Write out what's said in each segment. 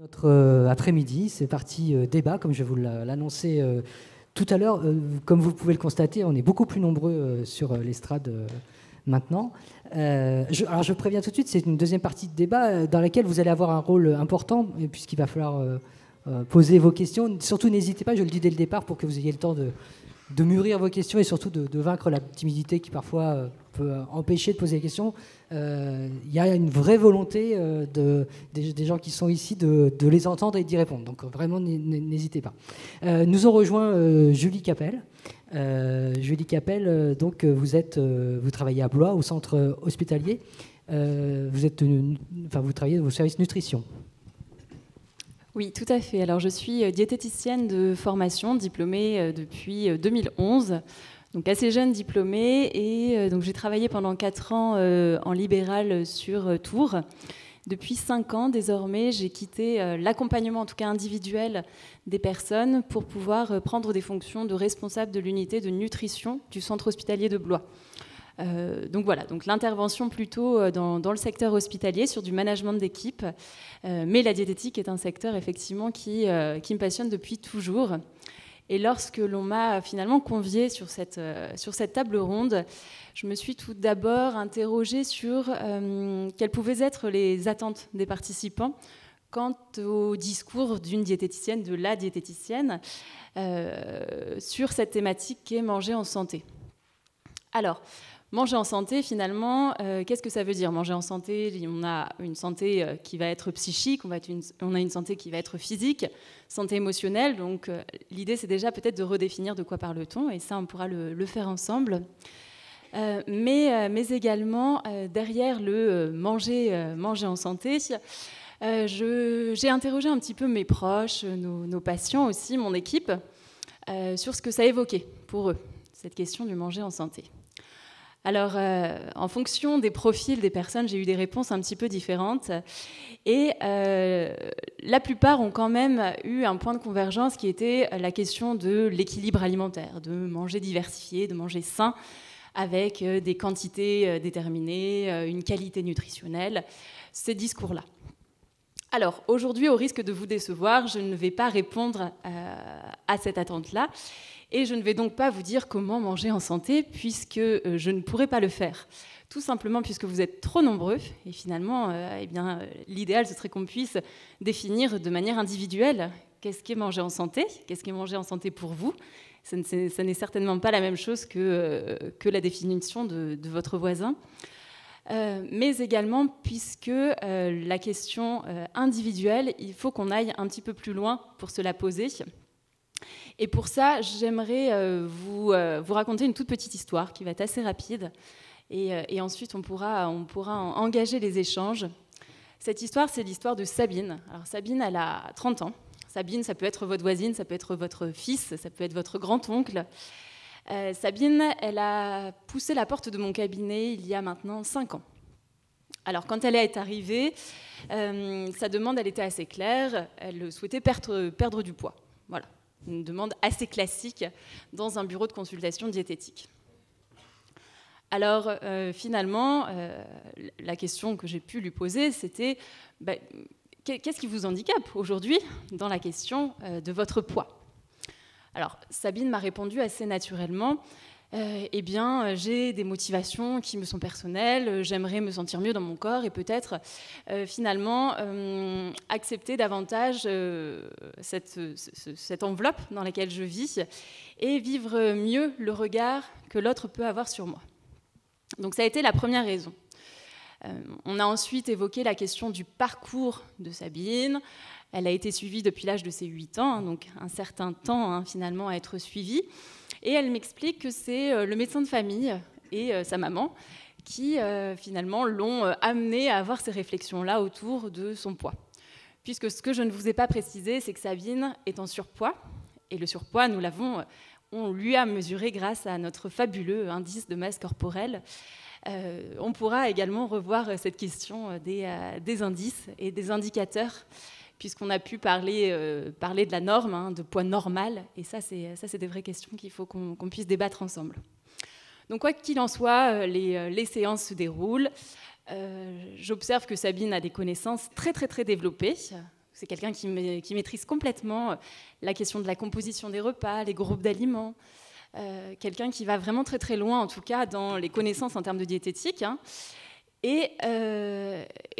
Notre après-midi, c'est parti débat, comme je vais vous l'annoncer tout à l'heure. Comme vous pouvez le constater, on est beaucoup plus nombreux sur l'estrade maintenant. Alors je préviens tout de suite, c'est une deuxième partie de débat dans laquelle vous allez avoir un rôle important, puisqu'il va falloir poser vos questions. Surtout n'hésitez pas, je le dis dès le départ, pour que vous ayez le temps de mûrir vos questions et surtout de vaincre la timidité qui parfois peut empêcher de poser des questions. Il y a une vraie volonté des gens qui sont ici de les entendre et d'y répondre. Donc vraiment, n'hésitez pas. Nous ont rejoint Julie Capel. Julie Capel, donc vous travaillez à Blois, au centre hospitalier. Vous travaillez au service nutrition. Oui, tout à fait. Alors, je suis diététicienne de formation, diplômée depuis 2011, donc assez jeune diplômée. Et donc, j'ai travaillé pendant 4 ans en libéral sur Tours. Depuis 5 ans, désormais, j'ai quitté l'accompagnement, en tout cas individuel, des personnes pour pouvoir prendre des fonctions de responsable de l'unité de nutrition du centre hospitalier de Blois. Donc voilà, donc l'intervention plutôt dans le secteur hospitalier sur du management d'équipe, mais la diététique est un secteur effectivement qui me passionne depuis toujours. Et lorsque l'on m'a finalement conviée sur cette table ronde, je me suis tout d'abord interrogée sur quelles pouvaient être les attentes des participants quant au discours d'une diététicienne, de la diététicienne, sur cette thématique qui est manger en santé. Alors, manger en santé, finalement, qu'est-ce que ça veut dire? Manger en santé, on a une santé qui va être psychique, on a une santé qui va être physique, santé émotionnelle. Donc, l'idée, c'est déjà peut-être de redéfinir de quoi parle-t-on, et ça, on pourra le faire ensemble. Mais également, derrière le manger en santé, j'ai interrogé un petit peu mes proches, nos patients aussi, mon équipe, sur ce que ça évoquait pour eux, cette question du manger en santé. Alors, en fonction des profils des personnes, j'ai eu des réponses un petit peu différentes. Et la plupart ont quand même eu un point de convergence qui était la question de l'équilibre alimentaire, de manger diversifié, de manger sain, avec des quantités déterminées, une qualité nutritionnelle, ces discours-là. Alors, aujourd'hui, au risque de vous décevoir, je ne vais pas répondre à cette attente-là. Et je ne vais donc pas vous dire comment manger en santé, puisque je ne pourrai pas le faire. Tout simplement puisque vous êtes trop nombreux. Et finalement, l'idéal, ce serait qu'on puisse définir de manière individuelle qu'est-ce qu'est manger en santé, qu'est-ce qu'est manger en santé pour vous. Ça n'est certainement pas la même chose que la définition de votre voisin. Mais également, puisque la question individuelle, il faut qu'on aille un petit peu plus loin pour se la poser. Et pour ça, j'aimerais vous raconter une toute petite histoire qui va être assez rapide. Et ensuite, on pourra engager les échanges. Cette histoire, c'est l'histoire de Sabine. Alors Sabine, elle a 30 ans. Sabine, ça peut être votre voisine, ça peut être votre fils, ça peut être votre grand-oncle. Sabine, elle a poussé la porte de mon cabinet il y a maintenant 5 ans. Alors, quand elle est arrivée, sa demande, elle était assez claire. Elle souhaitait perdre du poids. Voilà. Une demande assez classique dans un bureau de consultation diététique. Alors, finalement, la question que j'ai pu lui poser, c'était qu'est-ce qui vous handicape aujourd'hui dans la question de votre poids? Alors, Sabine m'a répondu assez naturellement, j'ai des motivations qui me sont personnelles, j'aimerais me sentir mieux dans mon corps et peut-être finalement accepter davantage cette enveloppe dans laquelle je vis et vivre mieux le regard que l'autre peut avoir sur moi. Donc ça a été la première raison. On a ensuite évoqué la question du parcours de Sabine. Elle a été suivie depuis l'âge de ses 8 ans, donc un certain temps finalement à être suivie. Et elle m'explique que c'est le médecin de famille et sa maman qui finalement l'ont amenée à avoir ces réflexions-là autour de son poids. Puisque ce que je ne vous ai pas précisé, c'est que Sabine est en surpoids. Et le surpoids, on lui a mesuré grâce à notre fabuleux indice de masse corporelle. On pourra également revoir cette question des indices et des indicateurs, puisqu'on a pu parler de la norme, de poids normal. Et ça, c'est des vraies questions qu'il faut qu'on puisse débattre ensemble. Donc, quoi qu'il en soit, les séances se déroulent. J'observe que Sabine a des connaissances très, très, très développées C'est quelqu'un qui maîtrise complètement la question de la composition des repas, les groupes d'aliments. Quelqu'un qui va vraiment très très loin, en tout cas, dans les connaissances en termes de diététique. Hein. Et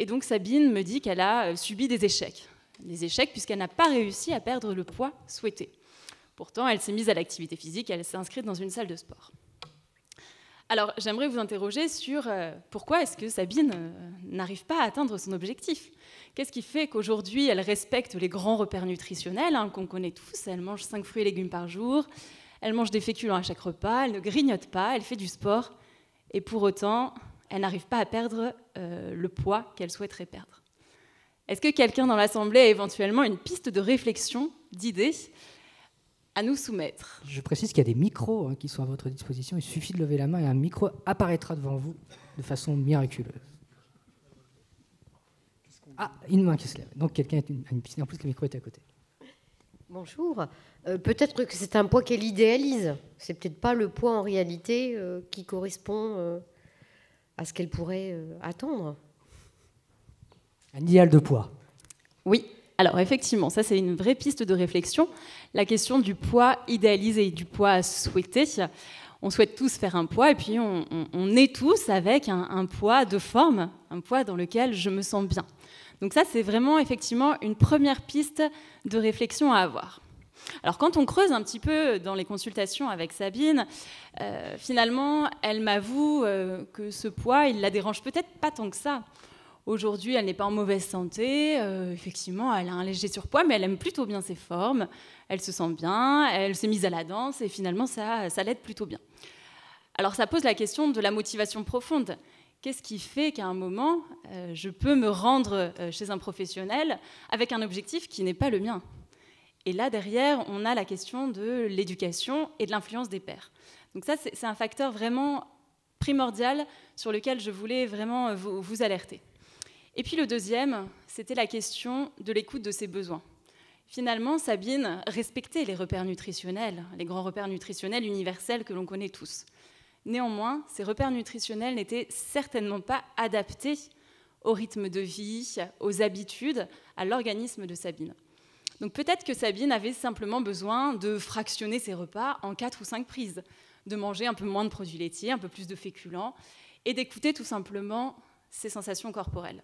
donc Sabine me dit qu'elle a subi des échecs. Des échecs puisqu'elle n'a pas réussi à perdre le poids souhaité. Pourtant, elle s'est mise à l'activité physique, elle s'est inscrite dans une salle de sport. Alors, j'aimerais vous interroger sur pourquoi est-ce que Sabine n'arrive pas à atteindre son objectif. Qu'est-ce qui fait qu'aujourd'hui, elle respecte les grands repères nutritionnels hein, qu'on connaît tous. Elle mange 5 fruits et légumes par jour, elle mange des féculents à chaque repas, elle ne grignote pas, elle fait du sport. Et pour autant, elle n'arrive pas à perdre le poids qu'elle souhaiterait perdre. Est-ce que quelqu'un dans l'Assemblée a éventuellement une piste de réflexion, d'idées à nous soumettre? Je précise qu'il y a des micros qui sont à votre disposition. Il suffit de lever la main et un micro apparaîtra devant vous de façon miraculeuse. Ah, une main qui se lève. Donc quelqu'un a une piste. En plus, le micro est à côté. Bonjour. Peut-être que c'est un poids qu'elle idéalise. C'est peut-être pas le poids en réalité qui correspond à ce qu'elle pourrait attendre. Un idéal de poids. Oui, alors effectivement, ça c'est une vraie piste de réflexion. La question du poids idéalisé et du poids souhaité. On souhaite tous faire un poids et puis on est tous avec un poids de forme, un poids dans lequel je me sens bien. Donc ça c'est vraiment effectivement une première piste de réflexion à avoir. Alors quand on creuse un petit peu dans les consultations avec Sabine, finalement elle m'avoue que ce poids il la dérange peut-être pas tant que ça. Aujourd'hui, elle n'est pas en mauvaise santé. Effectivement, elle a un léger surpoids, mais elle aime plutôt bien ses formes. Elle se sent bien, elle s'est mise à la danse et finalement, ça l'aide plutôt bien. Alors, ça pose la question de la motivation profonde. Qu'est-ce qui fait qu'à un moment, je peux me rendre chez un professionnel avec un objectif qui n'est pas le mien? Et là, derrière, on a la question de l'éducation et de l'influence des pairs. Donc ça, c'est un facteur vraiment primordial sur lequel je voulais vraiment vous alerter. Et puis le deuxième, c'était la question de l'écoute de ses besoins. Finalement, Sabine respectait les repères nutritionnels, les grands repères nutritionnels universels que l'on connaît tous. Néanmoins, ces repères nutritionnels n'étaient certainement pas adaptés au rythme de vie, aux habitudes, à l'organisme de Sabine. Donc peut-être que Sabine avait simplement besoin de fractionner ses repas en 4 ou 5 prises, de manger un peu moins de produits laitiers, un peu plus de féculents, et d'écouter tout simplement ses sensations corporelles.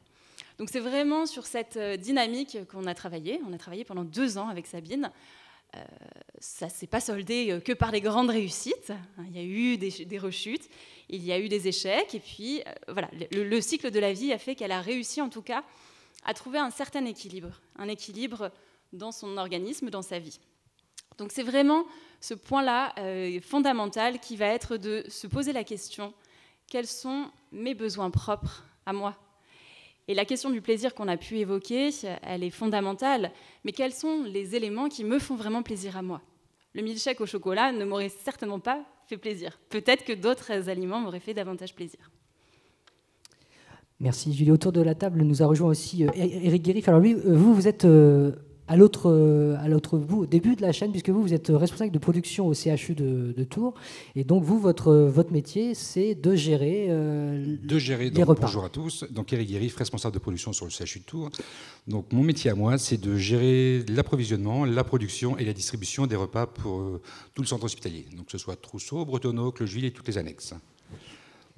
Donc c'est vraiment sur cette dynamique qu'on a travaillé. On a travaillé pendant 2 ans avec Sabine. Ça ne s'est pas soldé que par les grandes réussites. Il y a eu des rechutes, il y a eu des échecs. Et puis voilà, le cycle de la vie a fait qu'elle a réussi en tout cas à trouver un certain équilibre. Un équilibre dans son organisme, dans sa vie. Donc c'est vraiment ce point-là fondamental qui va être de se poser la question, quels sont mes besoins propres à moi ? Et la question du plaisir qu'on a pu évoquer, elle est fondamentale. Mais quels sont les éléments qui me font vraiment plaisir à moi? Le milkshake au chocolat ne m'aurait certainement pas fait plaisir. Peut-être que d'autres aliments m'auraient fait davantage plaisir. Merci Julie. Autour de la table nous a rejoint aussi Éric Guérif. Alors lui, vous êtes à l'autre bout, au début de la chaîne, puisque vous êtes responsable de production au CHU de Tours. Et donc, vous, votre métier, c'est de gérer les repas. Bonjour à tous. Donc, Éric Guérif, responsable de production sur le CHU de Tours. Donc, mon métier à moi, c'est de gérer l'approvisionnement, la production et la distribution des repas pour tout le centre hospitalier. Donc, que ce soit Trousseau, Bretonneau, Clocheville et toutes les annexes.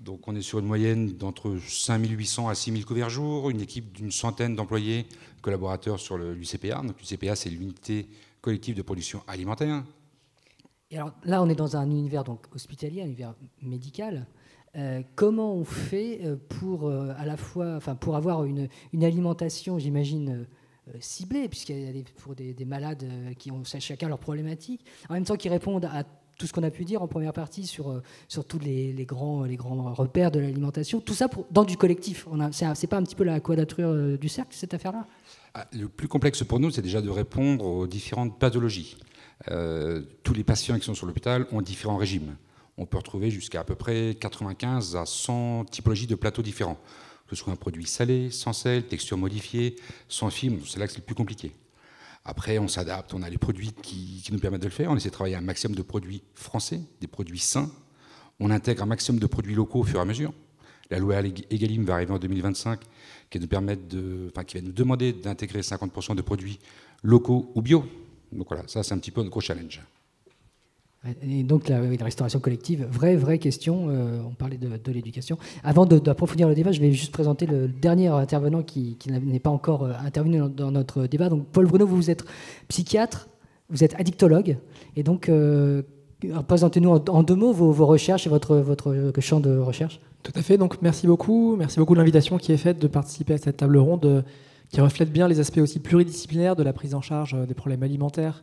Donc, on est sur une moyenne d'entre 5800 à 6000 couverts jour, une équipe d'une centaine d'employés, collaborateurs sur l'UCPA. Donc, l'UCPA, c'est l'unité collective de production alimentaire. Et alors, là, on est dans un univers donc, hospitalier, un univers médical. Comment on fait pour, à la fois, pour avoir une alimentation, j'imagine, ciblée, puisqu'elle est pour des malades qui ont chacun leurs problématiques, en même temps qu'ils répondent à tout ce qu'on a pu dire en première partie sur tous les grands repères de l'alimentation, tout ça dans du collectif. C'est pas un petit peu la quadrature du cercle, cette affaire-là? Le plus complexe pour nous, c'est déjà de répondre aux différentes pathologies. Tous les patients qui sont sur l'hôpital ont différents régimes. On peut retrouver jusqu'à peu près 95 à 100 typologies de plateaux différents. Que ce soit un produit salé, sans sel, texture modifiée, sans fibres, c'est là que c'est le plus compliqué. Après, on s'adapte, on a les produits qui nous permettent de le faire. On essaie de travailler un maximum de produits français, des produits sains. On intègre un maximum de produits locaux au fur et à mesure. La loi Egalim va arriver en 2025, qui va nous demander d'intégrer 50% de produits locaux ou bio. Donc voilà, ça c'est un petit peu un gros challenge. Et donc la restauration collective, vraie question, on parlait de l'éducation. Avant d'approfondir le débat, je vais juste présenter le dernier intervenant qui n'est pas encore intervenu dans notre débat. Donc Paul Bruno, vous êtes psychiatre, vous êtes addictologue, et donc présentez-nous en 2 mots vos recherches et votre champ de recherche. Tout à fait, donc merci beaucoup de l'invitation qui est faite de participer à cette table ronde qui reflète bien les aspects aussi pluridisciplinaires de la prise en charge des problèmes alimentaires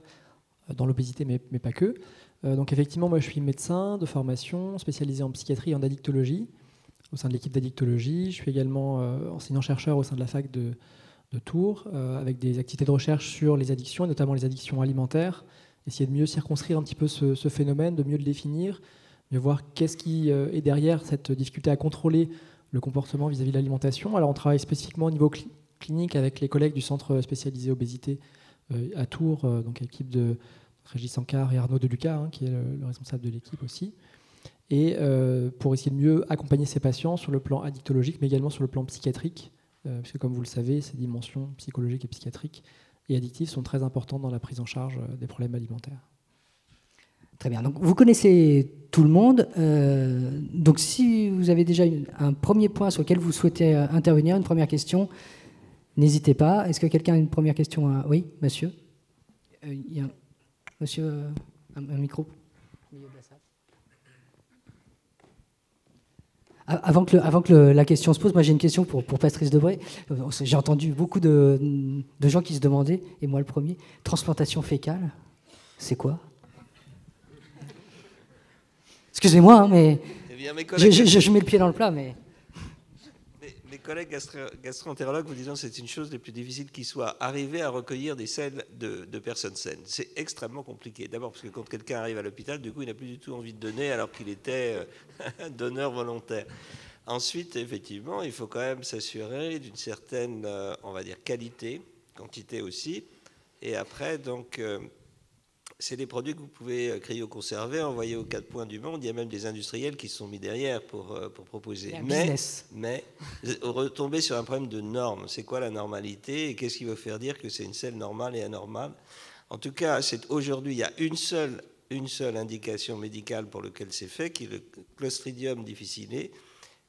dans l'obésité, mais pas que. Donc effectivement, moi je suis médecin de formation, spécialisé en psychiatrie et en addictologie, au sein de l'équipe d'addictologie. Je suis également enseignant-chercheur au sein de la fac de Tours, avec des activités de recherche sur les addictions, et notamment les addictions alimentaires. Essayer de mieux circonscrire un petit peu ce phénomène, de mieux le définir, de voir qu'est-ce qui est derrière cette difficulté à contrôler le comportement vis-à-vis de l'alimentation. Alors on travaille spécifiquement au niveau clinique avec les collègues du centre spécialisé obésité à Tours, donc l'équipe de Régis Sankar et Arnaud Deluca, qui est le responsable de l'équipe aussi, et pour essayer de mieux accompagner ces patients sur le plan addictologique, mais également sur le plan psychiatrique, puisque comme vous le savez, ces dimensions psychologiques et psychiatriques et addictives sont très importantes dans la prise en charge des problèmes alimentaires. Très bien, donc vous connaissez tout le monde, donc si vous avez déjà un premier point sur lequel vous souhaitez intervenir, une première question, n'hésitez pas. Est-ce que quelqu'un a une première question Oui, monsieur. Il y a monsieur, un micro au milieu de la salle. Avant que la question se pose, moi j'ai une question pour Patrice Debré. J'ai entendu beaucoup de gens qui se demandaient, et moi le premier, transplantation fécale, c'est quoi? Excusez-moi, mais eh bien, mes collègues, je mets le pied dans le plat, mais... Mes collègues gastro-entérologues vous disant que c'est une chose les plus difficiles qui soit, arriver à recueillir des selles de personnes saines. C'est extrêmement compliqué. D'abord parce que quand quelqu'un arrive à l'hôpital, du coup, il n'a plus du tout envie de donner alors qu'il était donneur volontaire. Ensuite, effectivement, il faut quand même s'assurer d'une certaine, on va dire, qualité, quantité aussi. Et après, donc... c'est des produits que vous pouvez cryoconserver, envoyer aux 4 coins du monde. Il y a même des industriels qui se sont mis derrière pour proposer. Mais retomber sur un problème de normes. C'est quoi la normalité et qu'est-ce qui va faire dire que c'est une selle normale et anormale? En tout cas, aujourd'hui, il y a une seule indication médicale pour laquelle c'est fait, qui est le Clostridium difficile,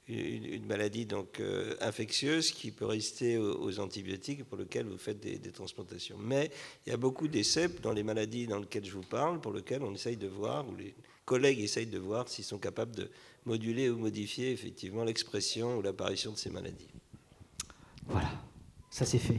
une maladie donc infectieuse qui peut résister aux antibiotiques et pour lequel vous faites des transplantations. Mais il y a beaucoup d'essais dans les maladies dans lesquelles je vous parle, pour lesquelles on essaye de voir, ou les collègues essayent de voir s'ils sont capables de moduler ou modifier effectivement l'expression ou l'apparition de ces maladies. Voilà, ça c'est fait.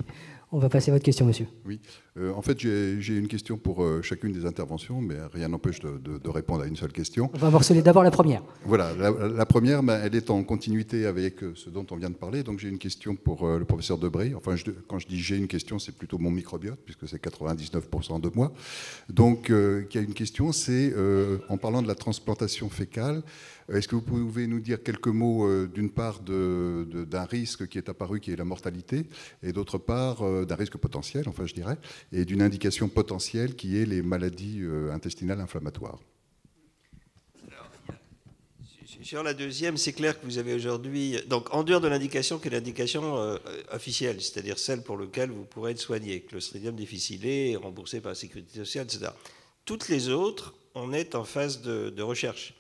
On va passer à votre question, monsieur. Oui, en fait, j'ai une question pour chacune des interventions, mais rien n'empêche de répondre à une seule question. On va morceler d'abord la première. Voilà, la première, elle est en continuité avec ce dont on vient de parler. Donc j'ai une question pour le professeur Debré. Enfin, quand je dis j'ai une question, c'est plutôt mon microbiote, puisque c'est 99% de moi. Donc, il y a une question, c'est en parlant de la transplantation fécale, est-ce que vous pouvez nous dire quelques mots, d'une part, d'un risque qui est apparu, qui est la mortalité, et d'autre part, d'un risque potentiel, enfin je dirais, et d'une indication potentielle qui est les maladies intestinales inflammatoires? Alors, sur la deuxième, c'est clair que vous avez aujourd'hui, donc en dehors de l'indication qui est l'indication officielle, c'est-à-dire celle pour laquelle vous pourrez être soigné, Clostridium difficile, remboursé par la sécurité sociale, etc. Toutes les autres, on est en phase de recherche.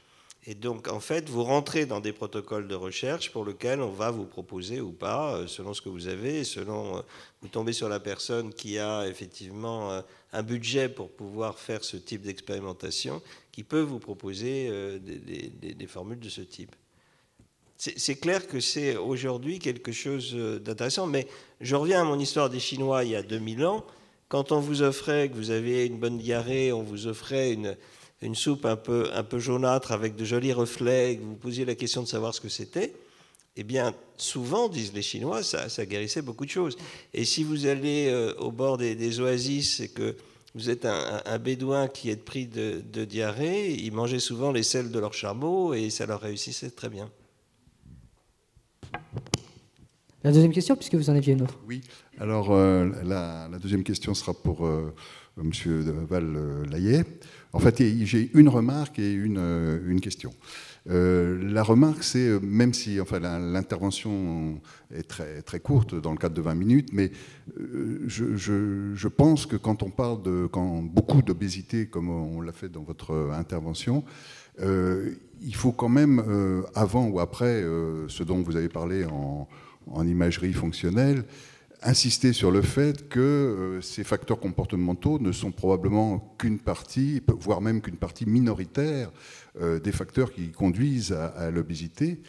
Et donc, en fait, vous rentrez dans des protocoles de recherche pour lesquels on va vous proposer ou pas, selon ce que vous avez, selon vous tombez sur la personne qui a effectivement un budget pour pouvoir faire ce type d'expérimentation, qui peut vous proposer des formules de ce type. C'est clair que c'est aujourd'hui quelque chose d'intéressant, mais je reviens à mon histoire des Chinois il y a 2000 ans. Quand on vous offrait, que vous aviez une bonne diarrhée, on vous offrait une soupe un peu jaunâtre avec de jolis reflets, que vous posiez la question de savoir ce que c'était, eh bien, souvent, disent les Chinois, ça guérissait beaucoup de choses. Et si vous allez au bord des oasis et que vous êtes un bédouin qui est pris de diarrhée, ils mangeaient souvent les selles de leur chameau et ça leur réussissait très bien. La deuxième question, puisque vous en aviez une autre. Oui, alors la deuxième question sera pour Monsieur Val-Layet. En fait, j'ai une remarque et une question. La remarque, c'est, même si enfin, l'intervention est très, très courte dans le cadre de 20 minutes, mais je pense que quand on parle beaucoup d'obésité, comme on l'a fait dans votre intervention, il faut quand même, avant ou après ce dont vous avez parlé en imagerie fonctionnelle, insister sur le fait que ces facteurs comportementaux ne sont probablement qu'une partie, voire même qu'une partie minoritaire des facteurs qui conduisent à l'obésité,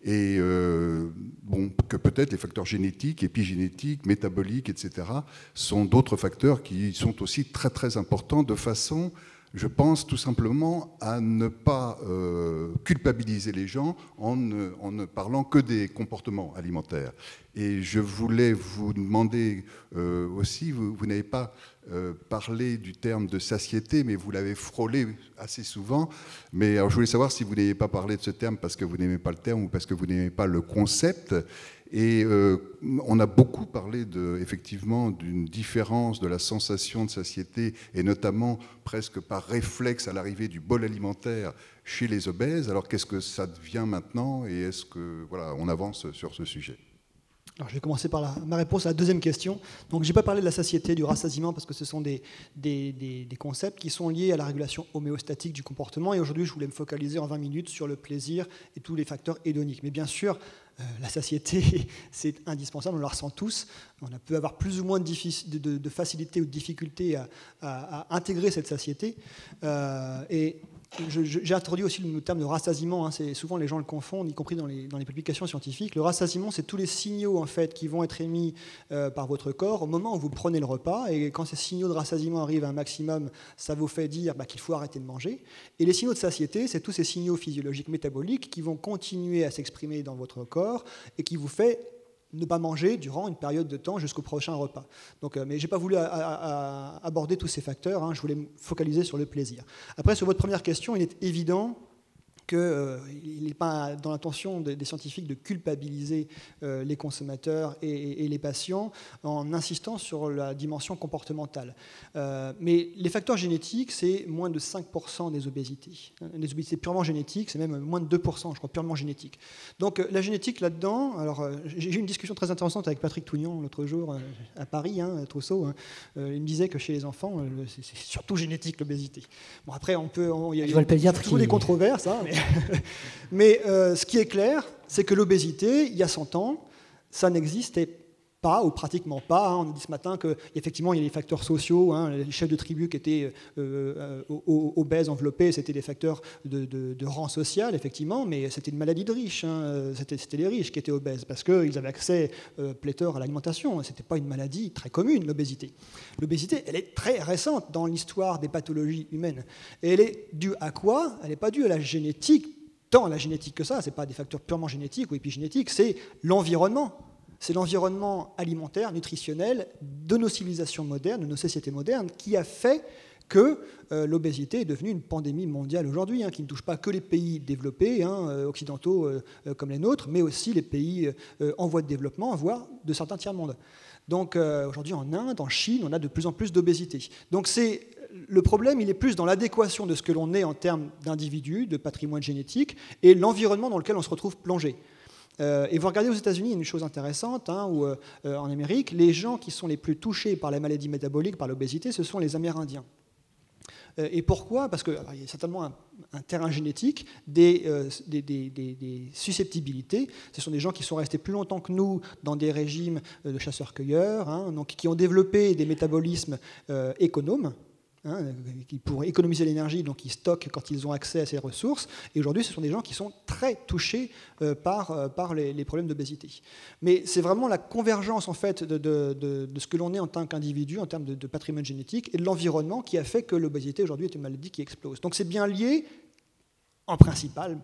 et que peut-être les facteurs génétiques, épigénétiques, métaboliques, etc., sont d'autres facteurs qui sont aussi très très importants, de façon, je pense, tout simplement à ne pas culpabiliser les gens en ne parlant que des comportements alimentaires. Et je voulais vous demander aussi, vous n'avez pas parlé du terme de satiété, mais vous l'avez frôlé assez souvent. Mais alors, je voulais savoir si vous n'avez pas parlé de ce terme parce que vous n'aimez pas le terme ou parce que vous n'aimez pas le concept. Et on a beaucoup parlé effectivement d'une différence de la sensation de satiété, et notamment presque par réflexe à l'arrivée du bol alimentaire chez les obèses. Alors qu'est-ce que ça devient maintenant, et est-ce que voilà, on avance sur ce sujet? Alors, je vais commencer par ma réponse à la deuxième question. Donc, je n'ai pas parlé de la satiété, du rassasiement, parce que ce sont des concepts qui sont liés à la régulation homéostatique du comportement. Et aujourd'hui, je voulais me focaliser en 20 minutes sur le plaisir et tous les facteurs hédoniques. Mais bien sûr, la satiété, c'est indispensable, on la ressent tous. On peut avoir plus ou moins de facilité ou de difficulté à intégrer cette satiété. Et j'ai introduit aussi le terme de rassasiement. Souvent, les gens le confondent, y compris dans les publications scientifiques. Le rassasiement, c'est tous les signaux en fait, qui vont être émis par votre corps au moment où vous prenez le repas. Et quand ces signaux de rassasiement arrivent à un maximum, ça vous fait dire qu'il faut arrêter de manger. Et les signaux de satiété, c'est tous ces signaux physiologiques métaboliques qui vont continuer à s'exprimer dans votre corps et qui vous fait ne pas manger durant une période de temps jusqu'au prochain repas. Donc, mais je n'ai pas voulu aborder tous ces facteurs, je voulais me focaliser sur le plaisir. Après, sur votre première question, il est évident qu'il n'est pas dans l'intention des scientifiques de culpabiliser les consommateurs et les patients en insistant sur la dimension comportementale. Mais les facteurs génétiques, c'est moins de 5% des obésités. Les obésités purement génétiques, c'est même moins de 2%, je crois, purement génétique. Donc la génétique là-dedans, alors j'ai eu une discussion très intéressante avec Patrick Tougnon l'autre jour à Paris, à Trousseau. Il me disait que chez les enfants, c'est surtout génétique l'obésité. Bon, après, il y a toujours des controverses, mais ce qui est clair, c'est que l'obésité, il y a 100 ans, ça n'existait pas, ou pratiquement pas. On a dit ce matin qu'effectivement, il y a des facteurs sociaux. Les chefs de tribu qui étaient obèses, enveloppés, c'était des facteurs de rang social, effectivement, mais c'était une maladie de riches. C'était les riches qui étaient obèses, parce qu'ils avaient accès pléthore à l'alimentation. Ce n'était pas une maladie très commune, l'obésité. L'obésité, elle est très récente dans l'histoire des pathologies humaines. Et elle est due à quoi? Elle n'est pas due à la génétique, tant à la génétique que ça. Ce n'est pas des facteurs purement génétiques ou épigénétiques, c'est l'environnement. C'est l'environnement alimentaire, nutritionnel de nos civilisations modernes, de nos sociétés modernes, qui a fait que l'obésité est devenue une pandémie mondiale aujourd'hui, qui ne touche pas que les pays développés, occidentaux comme les nôtres, mais aussi les pays en voie de développement, voire de certains tiers-mondes. Donc aujourd'hui, en Inde, en Chine, on a de plus en plus d'obésité. Donc le problème, il est plus dans l'adéquation de ce que l'on est en termes d'individus, de patrimoine génétique, et l'environnement dans lequel on se retrouve plongé. Et vous regardez aux États-Unis, il y a une chose intéressante, où en Amérique, les gens qui sont les plus touchés par la maladie métabolique, par l'obésité, ce sont les Amérindiens. Et pourquoi? Parce qu'il y a certainement un terrain génétique, des susceptibilités. Ce sont des gens qui sont restés plus longtemps que nous dans des régimes de chasseurs-cueilleurs, donc qui ont développé des métabolismes économes, pour économiser l'énergie, donc ils stockent quand ils ont accès à ces ressources. Et aujourd'hui, ce sont des gens qui sont très touchés par les problèmes d'obésité. Mais c'est vraiment la convergence en fait de ce que l'on est en tant qu'individu, en termes de patrimoine génétique et de l'environnement, qui a fait que l'obésité aujourd'hui est une maladie qui explose. Donc c'est bien lié,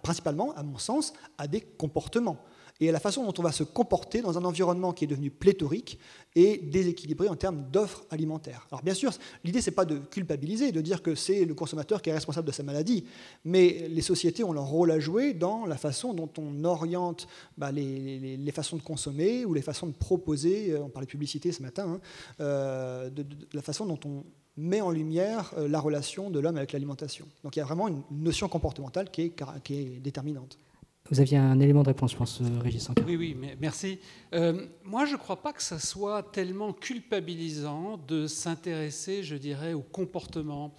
principalement, à mon sens, à des comportements et à la façon dont on va se comporter dans un environnement qui est devenu pléthorique et déséquilibré en termes d'offres alimentaires. Alors bien sûr, l'idée, ce n'est pas de culpabiliser, de dire que c'est le consommateur qui est responsable de sa maladie, mais les sociétés ont leur rôle à jouer dans la façon dont on oriente les façons de consommer ou les façons de proposer, on parlait de publicité ce matin, de la façon dont on met en lumière la relation de l'homme avec l'alimentation. Donc il y a vraiment une notion comportementale qui est déterminante. Vous aviez un élément de réponse, je pense, Régis Anquart. Oui, merci. Moi, je ne crois pas que ça soit tellement culpabilisant de s'intéresser, je dirais, au comportement.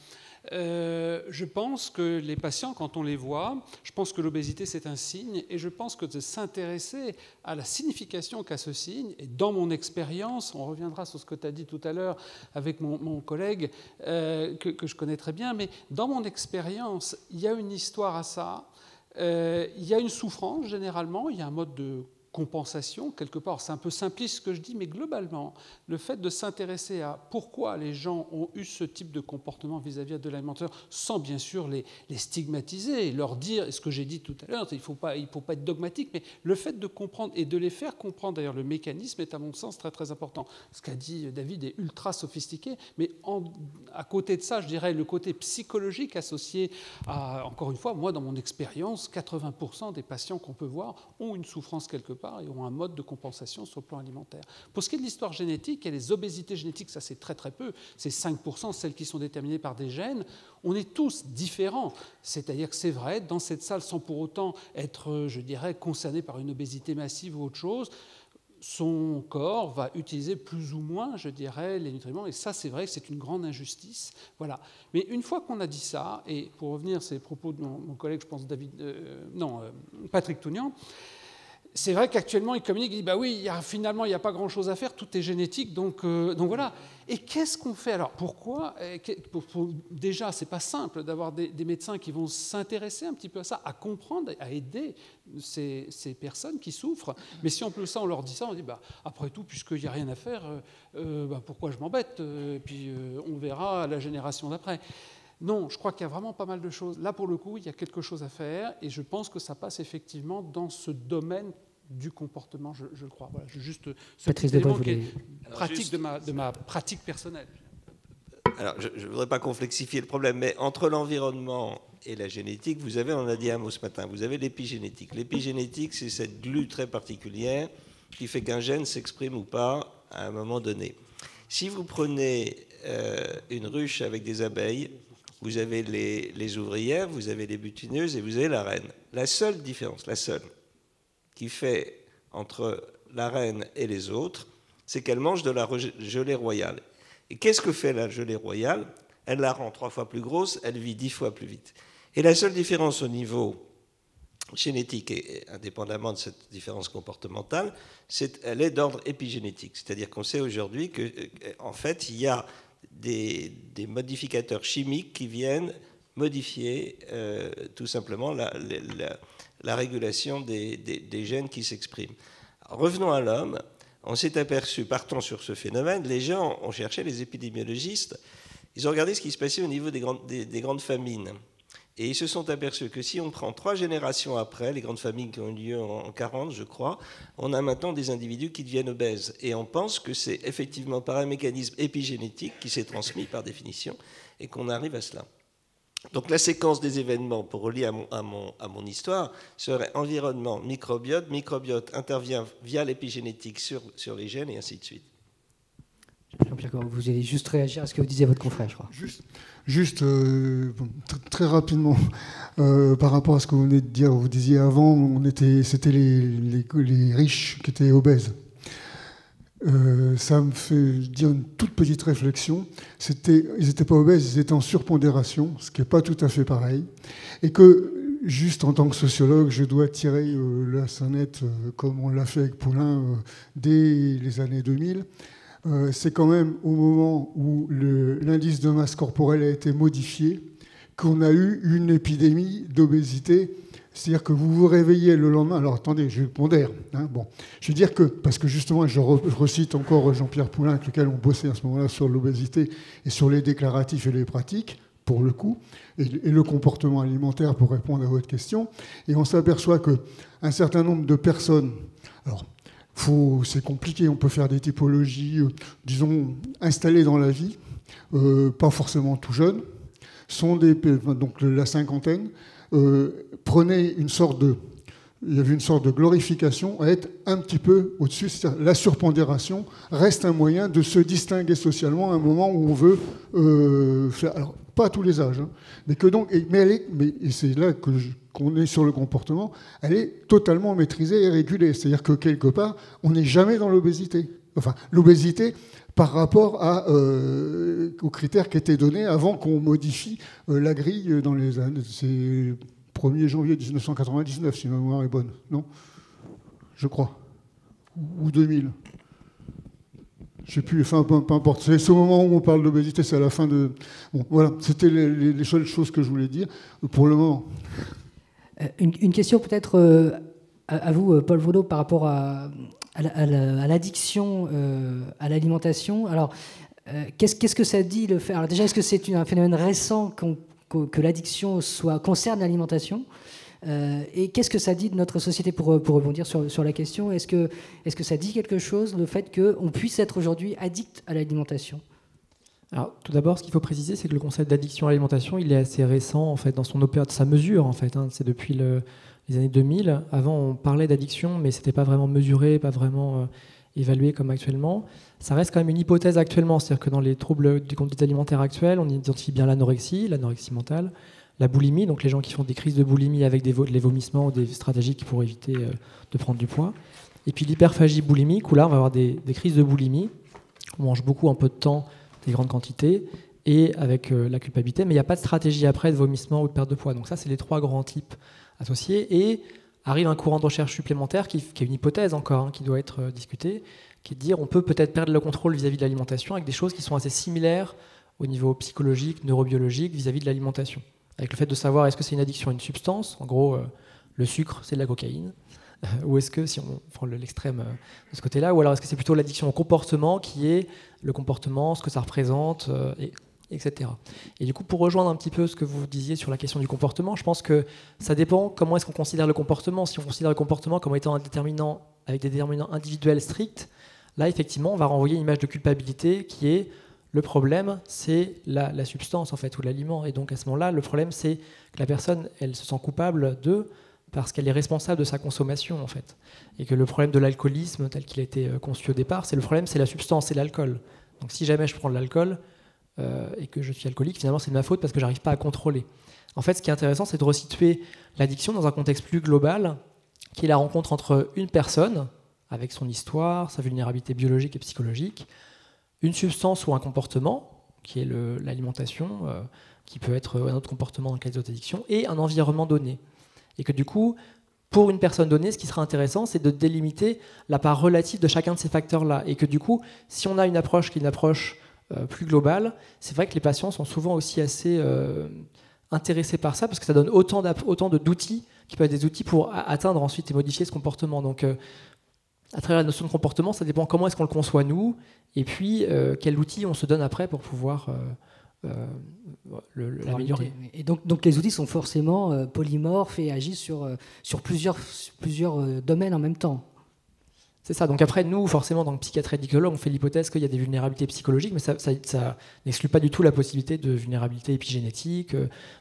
Je pense que les patients, quand on les voit, je pense que l'obésité, c'est un signe, et je pense que de s'intéresser à la signification qu'a ce signe, et dans mon expérience, on reviendra sur ce que tu as dit tout à l'heure avec mon collègue, que je connais très bien, mais dans mon expérience, il y a une histoire à ça. Il y a une souffrance, généralement, il y a un mode de compensation, quelque part. C'est un peu simpliste ce que je dis, mais globalement, le fait de s'intéresser à pourquoi les gens ont eu ce type de comportement vis-à-vis de l'alimentation, sans bien sûr les stigmatiser, leur dire, ce que j'ai dit tout à l'heure, il ne faut pas être dogmatique, mais le fait de comprendre et de les faire comprendre, d'ailleurs, le mécanisme est à mon sens très très important. Ce qu'a dit David est ultra sophistiqué, mais à côté de ça, je dirais le côté psychologique associé à, encore une fois, moi dans mon expérience, 80% des patients qu'on peut voir ont une souffrance quelque part et ont un mode de compensation sur le plan alimentaire. Pour ce qui est de l'histoire génétique et les obésités génétiques, ça c'est très très peu, c'est 5% celles qui sont déterminées par des gènes. On est tous différents, c'est-à-dire que c'est vrai, dans cette salle, sans pour autant être, je dirais, concerné par une obésité massive ou autre chose, son corps va utiliser plus ou moins, je dirais, les nutriments, et ça, c'est vrai que c'est une grande injustice. Voilà. Mais une fois qu'on a dit ça, et pour revenir, c'est les propos de mon collègue, je pense, Patrick Tougnan, c'est vrai qu'actuellement, il communique, il dit, bah oui, finalement, il n'y a pas grand-chose à faire, tout est génétique, donc voilà. Et qu'est-ce qu'on fait alors? Pourquoi déjà, c'est pas simple d'avoir des médecins qui vont s'intéresser un petit peu à ça, à comprendre, à aider ces personnes qui souffrent. Mais si en plus ça, on leur dit ça, on dit, bah, après tout, puisqu'il n'y a rien à faire, pourquoi je m'embête? Puis on verra la génération d'après. Non, je crois qu'il y a vraiment pas mal de choses. Là, pour le coup, il y a quelque chose à faire, et je pense que ça passe effectivement dans ce domaine du comportement, je le crois. Voilà, juste ce petit élément qui est pratique de ma pratique personnelle. Alors, je ne voudrais pas complexifier le problème, mais entre l'environnement et la génétique, vous avez, on en a dit un mot ce matin, vous avez l'épigénétique. L'épigénétique, c'est cette glu très particulière qui fait qu'un gène s'exprime ou pas à un moment donné. Si vous prenez une ruche avec des abeilles, vous avez les ouvrières, vous avez les butineuses et vous avez la reine. La seule différence, qui fait entre la reine et les autres, c'est qu'elle mange de la gelée royale. Et qu'est-ce que fait la gelée royale? Elle la rend 3 fois plus grosse, elle vit 10 fois plus vite. Et la seule différence au niveau génétique, et indépendamment de cette différence comportementale, elle est d'ordre épigénétique. C'est-à-dire qu'on sait aujourd'hui qu'en fait, il y a des modificateurs chimiques qui viennent modifier tout simplement la régulation des gènes qui s'expriment. Revenons à l'homme. On s'est aperçu, partons sur ce phénomène, les gens ont cherché, les épidémiologistes, ils ont regardé ce qui se passait au niveau des grandes famines. Et ils se sont aperçus que si on prend 3 générations après, les grandes famines qui ont eu lieu en 40, je crois, on a maintenant des individus qui deviennent obèses. Et on pense que c'est effectivement par un mécanisme épigénétique qui s'est transmis par définition et qu'on arrive à cela. Donc la séquence des événements, pour relier à mon histoire, serait environnement, microbiote. Microbiote intervient via l'épigénétique sur les gènes et ainsi de suite. Jean-Pierre, vous allez juste réagir à ce que vous disiez votre confrère, je crois. Juste très rapidement, par rapport à ce que vous venez de dire, vous disiez avant, c'était les riches qui étaient obèses. Ça me fait dire une toute petite réflexion. Ils n'étaient pas obèses, ils étaient en surpondération, ce qui n'est pas tout à fait pareil. Et que, juste en tant que sociologue, je dois tirer la sonnette, comme on l'a fait avec Poulain dès les années 2000. C'est quand même au moment où l'indice de masse corporelle a été modifié qu'on a eu une épidémie d'obésité. C'est-à-dire que vous vous réveillez le lendemain. Alors attendez, je pondère. Je veux dire que, parce que justement, je recite encore Jean-Pierre Poulain, avec lequel on bossait à ce moment-là sur l'obésité et sur les déclaratifs et les pratiques, pour le coup, et le comportement alimentaire pour répondre à votre question. Et on s'aperçoit qu'un certain nombre de personnes. Alors, c'est compliqué, on peut faire des typologies, disons, installées dans la vie, pas forcément tout jeunes, sont donc la cinquantaine, prenaient une sorte il y avait une sorte de glorification à être un petit peu au-dessus. C'est-à-dire, la surpondération reste un moyen de se distinguer socialement à un moment où on veut faire... Alors, pas à tous les âges, hein, mais que donc... Et c'est là qu'on est sur le comportement, elle est totalement maîtrisée et régulée. C'est-à-dire que quelque part, on n'est jamais dans l'obésité. Enfin, l'obésité par rapport aux critères qui étaient donnés avant qu'on modifie la grille dans les années... 1er janvier 1999, si ma mémoire est bonne, non? Je crois. Ou 2000. Je ne sais plus, enfin, peu importe. C'est ce moment où on parle d'obésité, c'est à la fin de... Bon, voilà, c'était les seules choses que je voulais dire pour le moment. Une question peut-être à vous, Paul Vaudot, par rapport à l'addiction à l'alimentation. Alors, qu'est-ce que ça dit le fait? Alors déjà, est-ce que c'est un phénomène récent que l'addiction concerne l'alimentation, et qu'est-ce que ça dit de notre société pour rebondir sur la question? Est-ce que ça dit quelque chose, le fait qu'on puisse être aujourd'hui addict à l'alimentation? Alors, tout d'abord, ce qu'il faut préciser, c'est que le concept d'addiction à l'alimentation, il est assez récent en fait, dans sa mesure. En fait, hein. C'est depuis les années 2000. Avant, on parlait d'addiction, mais c'était pas vraiment mesuré, pas vraiment évalué comme actuellement. Ça reste quand même une hypothèse actuellement, c'est-à-dire que dans les troubles du conduite alimentaire actuels, on identifie bien l'anorexie mentale, la boulimie, donc les gens qui font des crises de boulimie avec les vomissements ou des stratégies pour éviter de prendre du poids. Et puis l'hyperphagie boulimique, où là on va avoir des crises de boulimie, on mange beaucoup en peu de temps, des grandes quantités, et avec la culpabilité, mais il n'y a pas de stratégie après de vomissement ou de perte de poids. Donc ça, c'est les trois grands types associés. Et arrive un courant de recherche supplémentaire qui est une hypothèse encore, hein, qui doit être discutée, qui est de dire on peut peut-être perdre le contrôle vis-à-vis de l'alimentation avec des choses qui sont assez similaires au niveau psychologique, neurobiologique, vis-à-vis de l'alimentation. Avec le fait de savoir est-ce que c'est une addiction à une substance, en gros le sucre c'est de la cocaïne, ou est-ce que, si on prend l'extrême de ce côté-là, ou alors est-ce que c'est plutôt l'addiction au comportement qui est le comportement, ce que ça représente, etc. Et du coup, pour rejoindre un petit peu ce que vous disiez sur la question du comportement, je pense que ça dépend comment est-ce qu'on considère le comportement. Si on considère le comportement comme étant un déterminant avec des déterminants individuels stricts, là, effectivement, on va renvoyer une image de culpabilité qui est le problème, c'est la substance, en fait, ou l'aliment. Et donc, à ce moment-là, le problème, c'est que la personne, elle se sent coupable parce qu'elle est responsable de sa consommation, en fait. Et que le problème de l'alcoolisme, tel qu'il a été conçu au départ, c'est la substance, c'est l'alcool. Donc, si jamais je prends de l'alcool et que je suis alcoolique, finalement, c'est de ma faute parce que j'arrive pas à contrôler. En fait, ce qui est intéressant, c'est de resituer l'addiction dans un contexte plus global, qui est la rencontre entre une personne, avec son histoire, sa vulnérabilité biologique et psychologique, une substance ou un comportement, qui est l'alimentation, qui peut être un autre comportement dans le cas des autres addictions, et un environnement donné. Et que du coup, pour une personne donnée, ce qui sera intéressant, c'est de délimiter la part relative de chacun de ces facteurs-là. Et que du coup, si on a une approche qui est une approche plus globale, c'est vrai que les patients sont souvent aussi assez intéressés par ça, parce que ça donne autant d'outils, qui peuvent être des outils pour atteindre ensuite et modifier ce comportement. Donc, à travers la notion de comportement, ça dépend comment est-ce qu'on le conçoit nous, et puis quel outil on se donne après pour pouvoir l'améliorer. Et donc les outils sont forcément polymorphes et agissent sur plusieurs domaines en même temps. C'est ça. Donc après, nous, forcément, dans le psychiatre addictologue, on fait l'hypothèse qu'il y a des vulnérabilités psychologiques, mais ça n'exclut pas du tout la possibilité de vulnérabilité épigénétique,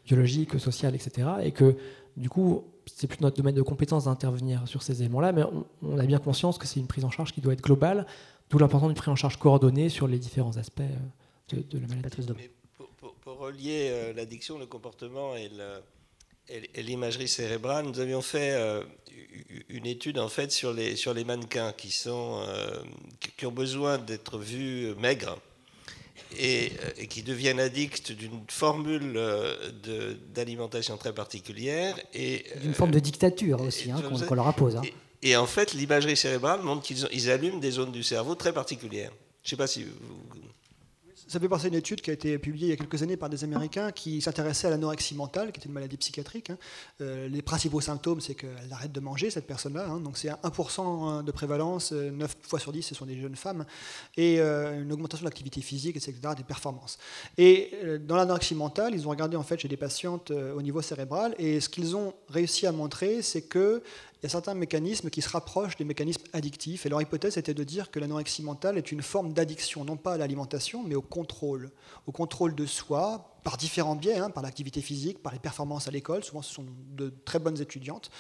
biologique, sociale, etc. Et que, du coup, c'est plus notre domaine de compétence d'intervenir sur ces éléments-là, mais on a bien conscience que c'est une prise en charge qui doit être globale, d'où l'importance d'une prise en charge coordonnée sur les différents aspects de la maladie. Mais pour relier l'addiction, le comportement et l'imagerie cérébrale, nous avions fait une étude en fait sur les mannequins qui ont besoin d'être vus maigres et qui deviennent addicts d'une formule d'alimentation très particulière. D'une forme de dictature aussi, qu'on leur impose. Et en fait, l'imagerie cérébrale montre qu'ils allument des zones du cerveau très particulières. Je ne sais pas si vous... Ça fait penser à une étude qui a été publiée il y a quelques années par des Américains qui s'intéressaient à l'anorexie mentale, qui était une maladie psychiatrique. Les principaux symptômes, c'est qu'elle arrête de manger, cette personne-là. Donc c'est 1% de prévalence, 9 fois sur 10, ce sont des jeunes femmes, et une augmentation de l'activité physique, etc., des performances. Et dans l'anorexie mentale, ils ont regardé en fait chez des patientes au niveau cérébral, et ce qu'ils ont réussi à montrer, c'est que il y a certains mécanismes qui se rapprochent des mécanismes addictifs. Et leur hypothèse était de dire que l'anorexie mentale est une forme d'addiction, non pas à l'alimentation, mais au contrôle de soi, par différents biais, par l'activité physique, par les performances à l'école. Souvent, ce sont de très bonnes étudiantes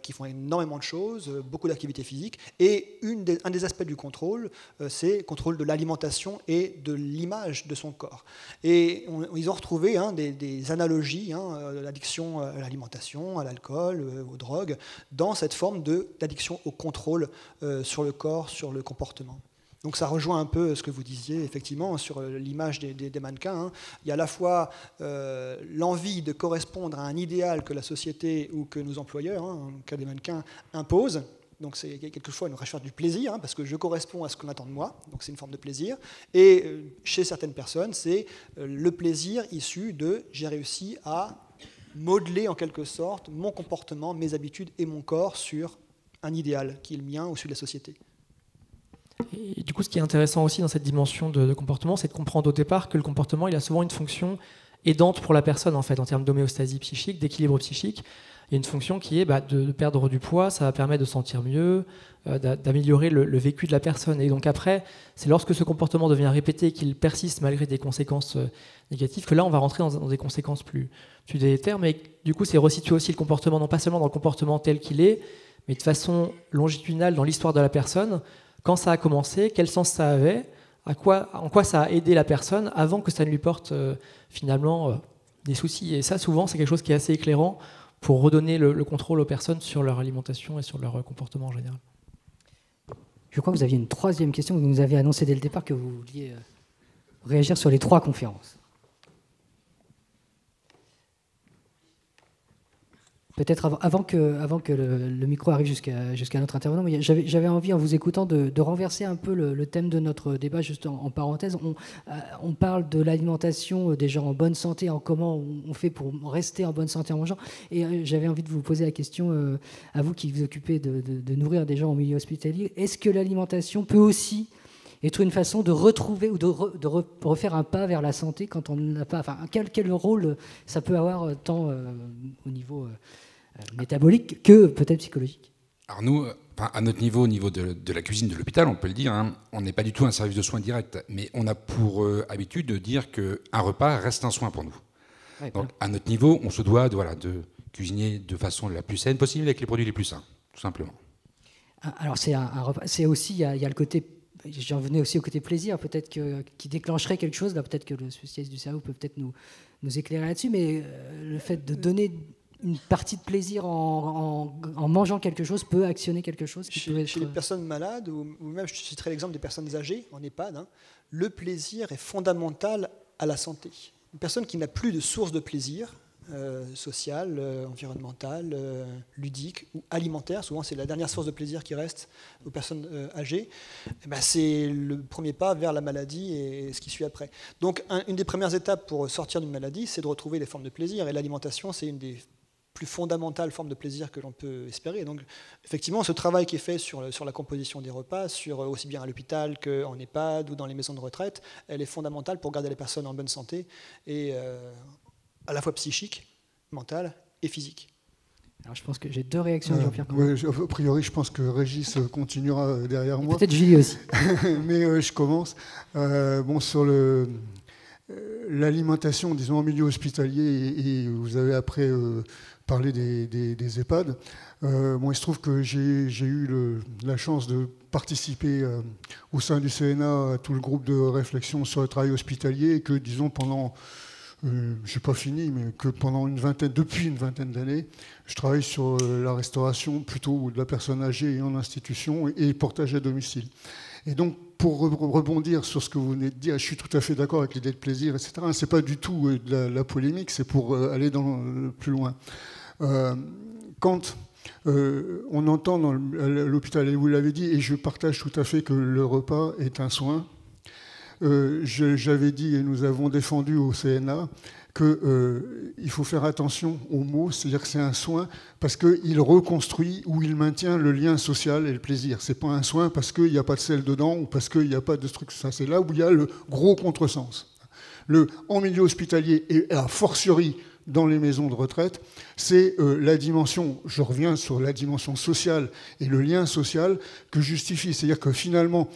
qui font énormément de choses, beaucoup d'activités physiques. Et un des aspects du contrôle, c'est le contrôle de l'alimentation et de l'image de son corps. Et ils ont retrouvé des analogies, l'addiction à l'alimentation, à l'alcool, aux drogues, dans cette forme d'addiction au contrôle sur le corps, sur le comportement. Donc ça rejoint un peu ce que vous disiez, effectivement, sur l'image des mannequins. Il y a à la fois l'envie de correspondre à un idéal que la société ou que nos employeurs, en cas des mannequins, imposent. Donc c'est quelquefois une recherche du plaisir, parce que je corresponds à ce qu'on attend de moi, donc c'est une forme de plaisir. Et chez certaines personnes, c'est le plaisir issu de « j'ai réussi à modeler en quelque sorte mon comportement, mes habitudes et mon corps sur un idéal qui est le mien ou celui de la société ». Et du coup, ce qui est intéressant aussi dans cette dimension de comportement, c'est de comprendre au départ que le comportement, il a souvent une fonction aidante pour la personne, en fait, en termes d'homéostasie psychique, d'équilibre psychique. Il y a une fonction qui est de perdre du poids, ça va permettre de sentir mieux, d'améliorer le vécu de la personne. Et donc après, c'est lorsque ce comportement devient répété, qu'il persiste malgré des conséquences négatives, que là, on va rentrer dans des conséquences plus délétères. Mais du coup, c'est resituer aussi le comportement, non pas seulement dans le comportement tel qu'il est, mais de façon longitudinale dans l'histoire de la personne. Quand ça a commencé, quel sens ça avait, en quoi ça a aidé la personne avant que ça ne lui porte finalement des soucis. Et ça, souvent, c'est quelque chose qui est assez éclairant pour redonner le contrôle aux personnes sur leur alimentation et sur leur comportement en général. Je crois que vous aviez une troisième question. Vous nous avez annoncé dès le départ que vous vouliez réagir sur les 3 conférences. Peut-être avant que le micro arrive jusqu'à notre intervenant, mais j'avais envie, en vous écoutant, de renverser un peu le thème de notre débat, juste en parenthèse. On parle de l'alimentation des gens en bonne santé, en comment on fait pour rester en bonne santé en mangeant. Et j'avais envie de vous poser la question, à vous qui vous occupez de nourrir des gens en milieu hospitalier, est-ce que l'alimentation peut aussi être une façon de retrouver ou de refaire un pas vers la santé quand on n'a pas... Enfin, quel rôle ça peut avoir tant au niveau métabolique que peut-être psychologique? Alors nous, à notre niveau, au niveau de la cuisine de l'hôpital, on peut le dire, on n'est pas du tout un service de soins direct, mais on a pour habitude de dire qu'un repas reste un soin pour nous. Ouais, donc à notre niveau, on se doit de cuisiner de façon la plus saine possible avec les produits les plus sains, tout simplement. Alors c'est un repas, c'est aussi, il y a le côté... J'en venais aussi au côté plaisir, peut-être qui déclencherait quelque chose. Là, peut-être que le spécialiste du cerveau peut peut-être nous éclairer là-dessus, mais le fait de donner une partie de plaisir en mangeant quelque chose peut actionner quelque chose qui peut être... Chez les personnes malades, ou même je citerai l'exemple des personnes âgées en EHPAD, le plaisir est fondamental à la santé. Une personne qui n'a plus de source de plaisir, social, environnemental, ludique ou alimentaire, souvent c'est la dernière source de plaisir qui reste aux personnes âgées, c'est le premier pas vers la maladie et ce qui suit après. Donc une des premières étapes pour sortir d'une maladie, c'est de retrouver des formes de plaisir, et l'alimentation, c'est une des plus fondamentales formes de plaisir que l'on peut espérer. Donc effectivement, ce travail qui est fait sur la composition des repas, aussi bien à l'hôpital qu'en EHPAD ou dans les maisons de retraite, elle est fondamentale pour garder les personnes en bonne santé, et à la fois psychique, mentale et physique. Alors je pense que j'ai 2 réactions, Jean-Pierre. A priori, je pense que Régis continuera derrière moi. Peut-être Julie aussi. Mais je commence. Sur l'alimentation, disons en milieu hospitalier, et vous avez après parlé des EHPAD. Il se trouve que j'ai eu la chance de participer au sein du CNA à tout le groupe de réflexion sur le travail hospitalier, et que, disons, pendant... je n'ai pas fini, mais que depuis une vingtaine d'années, je travaille sur la restauration plutôt de la personne âgée et en institution et portage à domicile. Et donc, pour rebondir sur ce que vous venez de dire, je suis tout à fait d'accord avec l'idée de plaisir, etc. Ce n'est pas du tout de la polémique, c'est pour aller plus loin. Quand on entend à l'hôpital, et vous l'avez dit, et je partage tout à fait que le repas est un soin, j'avais dit, et nous avons défendu au CNA, qu'il faut faire attention aux mots, c'est-à-dire que c'est un soin parce qu'il reconstruit ou il maintient le lien social et le plaisir. Ce n'est pas un soin parce qu'il n'y a pas de sel dedans ou parce qu'il n'y a pas de structure. Ça, c'est là où il y a le gros contresens. En milieu hospitalier et a fortiori dans les maisons de retraite, c'est la dimension, je reviens sur la dimension sociale et le lien social que justifie. C'est-à-dire que finalement...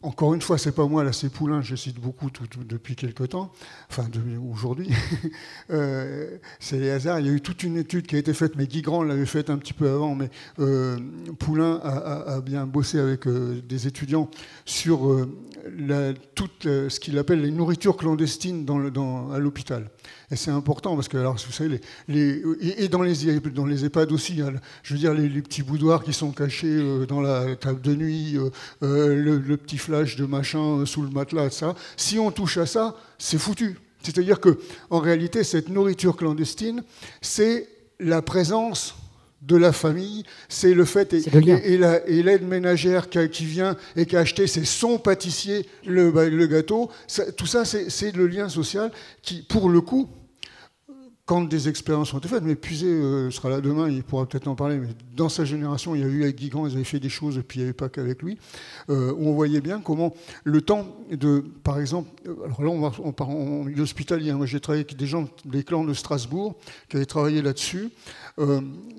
encore une fois, c'est pas moi, là c'est Poulain, je cite beaucoup depuis quelque temps, enfin aujourd'hui, c'est les hasards. Il y a eu toute une étude qui a été faite, mais Guy Grand l'avait faite un petit peu avant, mais Poulain a bien bossé avec des étudiants sur tout ce qu'il appelle les nourritures clandestines à l'hôpital. Et c'est important parce que, alors, vous savez, et dans les EHPAD aussi, hein, je veux dire, les petits boudoirs qui sont cachés dans la table de nuit, le petit flash de machin sous le matelas, ça. Si on touche à ça, c'est foutu. C'est-à-dire qu'en réalité, cette nourriture clandestine, c'est la présence de la famille, c'est le fait, et l'aide ménagère qui vient et qui a acheté, c'est son pâtissier, le gâteau, tout ça, c'est le lien social qui, pour le coup, quand des expériences ont été faites, mais Puiset sera là demain, il pourra peut-être en parler, mais dans sa génération, il y a eu avec Guy Grand, ils avaient fait des choses, et puis il n'y avait pas qu'avec lui, où on voyait bien comment le temps de, par exemple, alors là on part en milieu hospitalier, moi j'ai travaillé avec des gens des clans de Strasbourg, qui avaient travaillé là-dessus,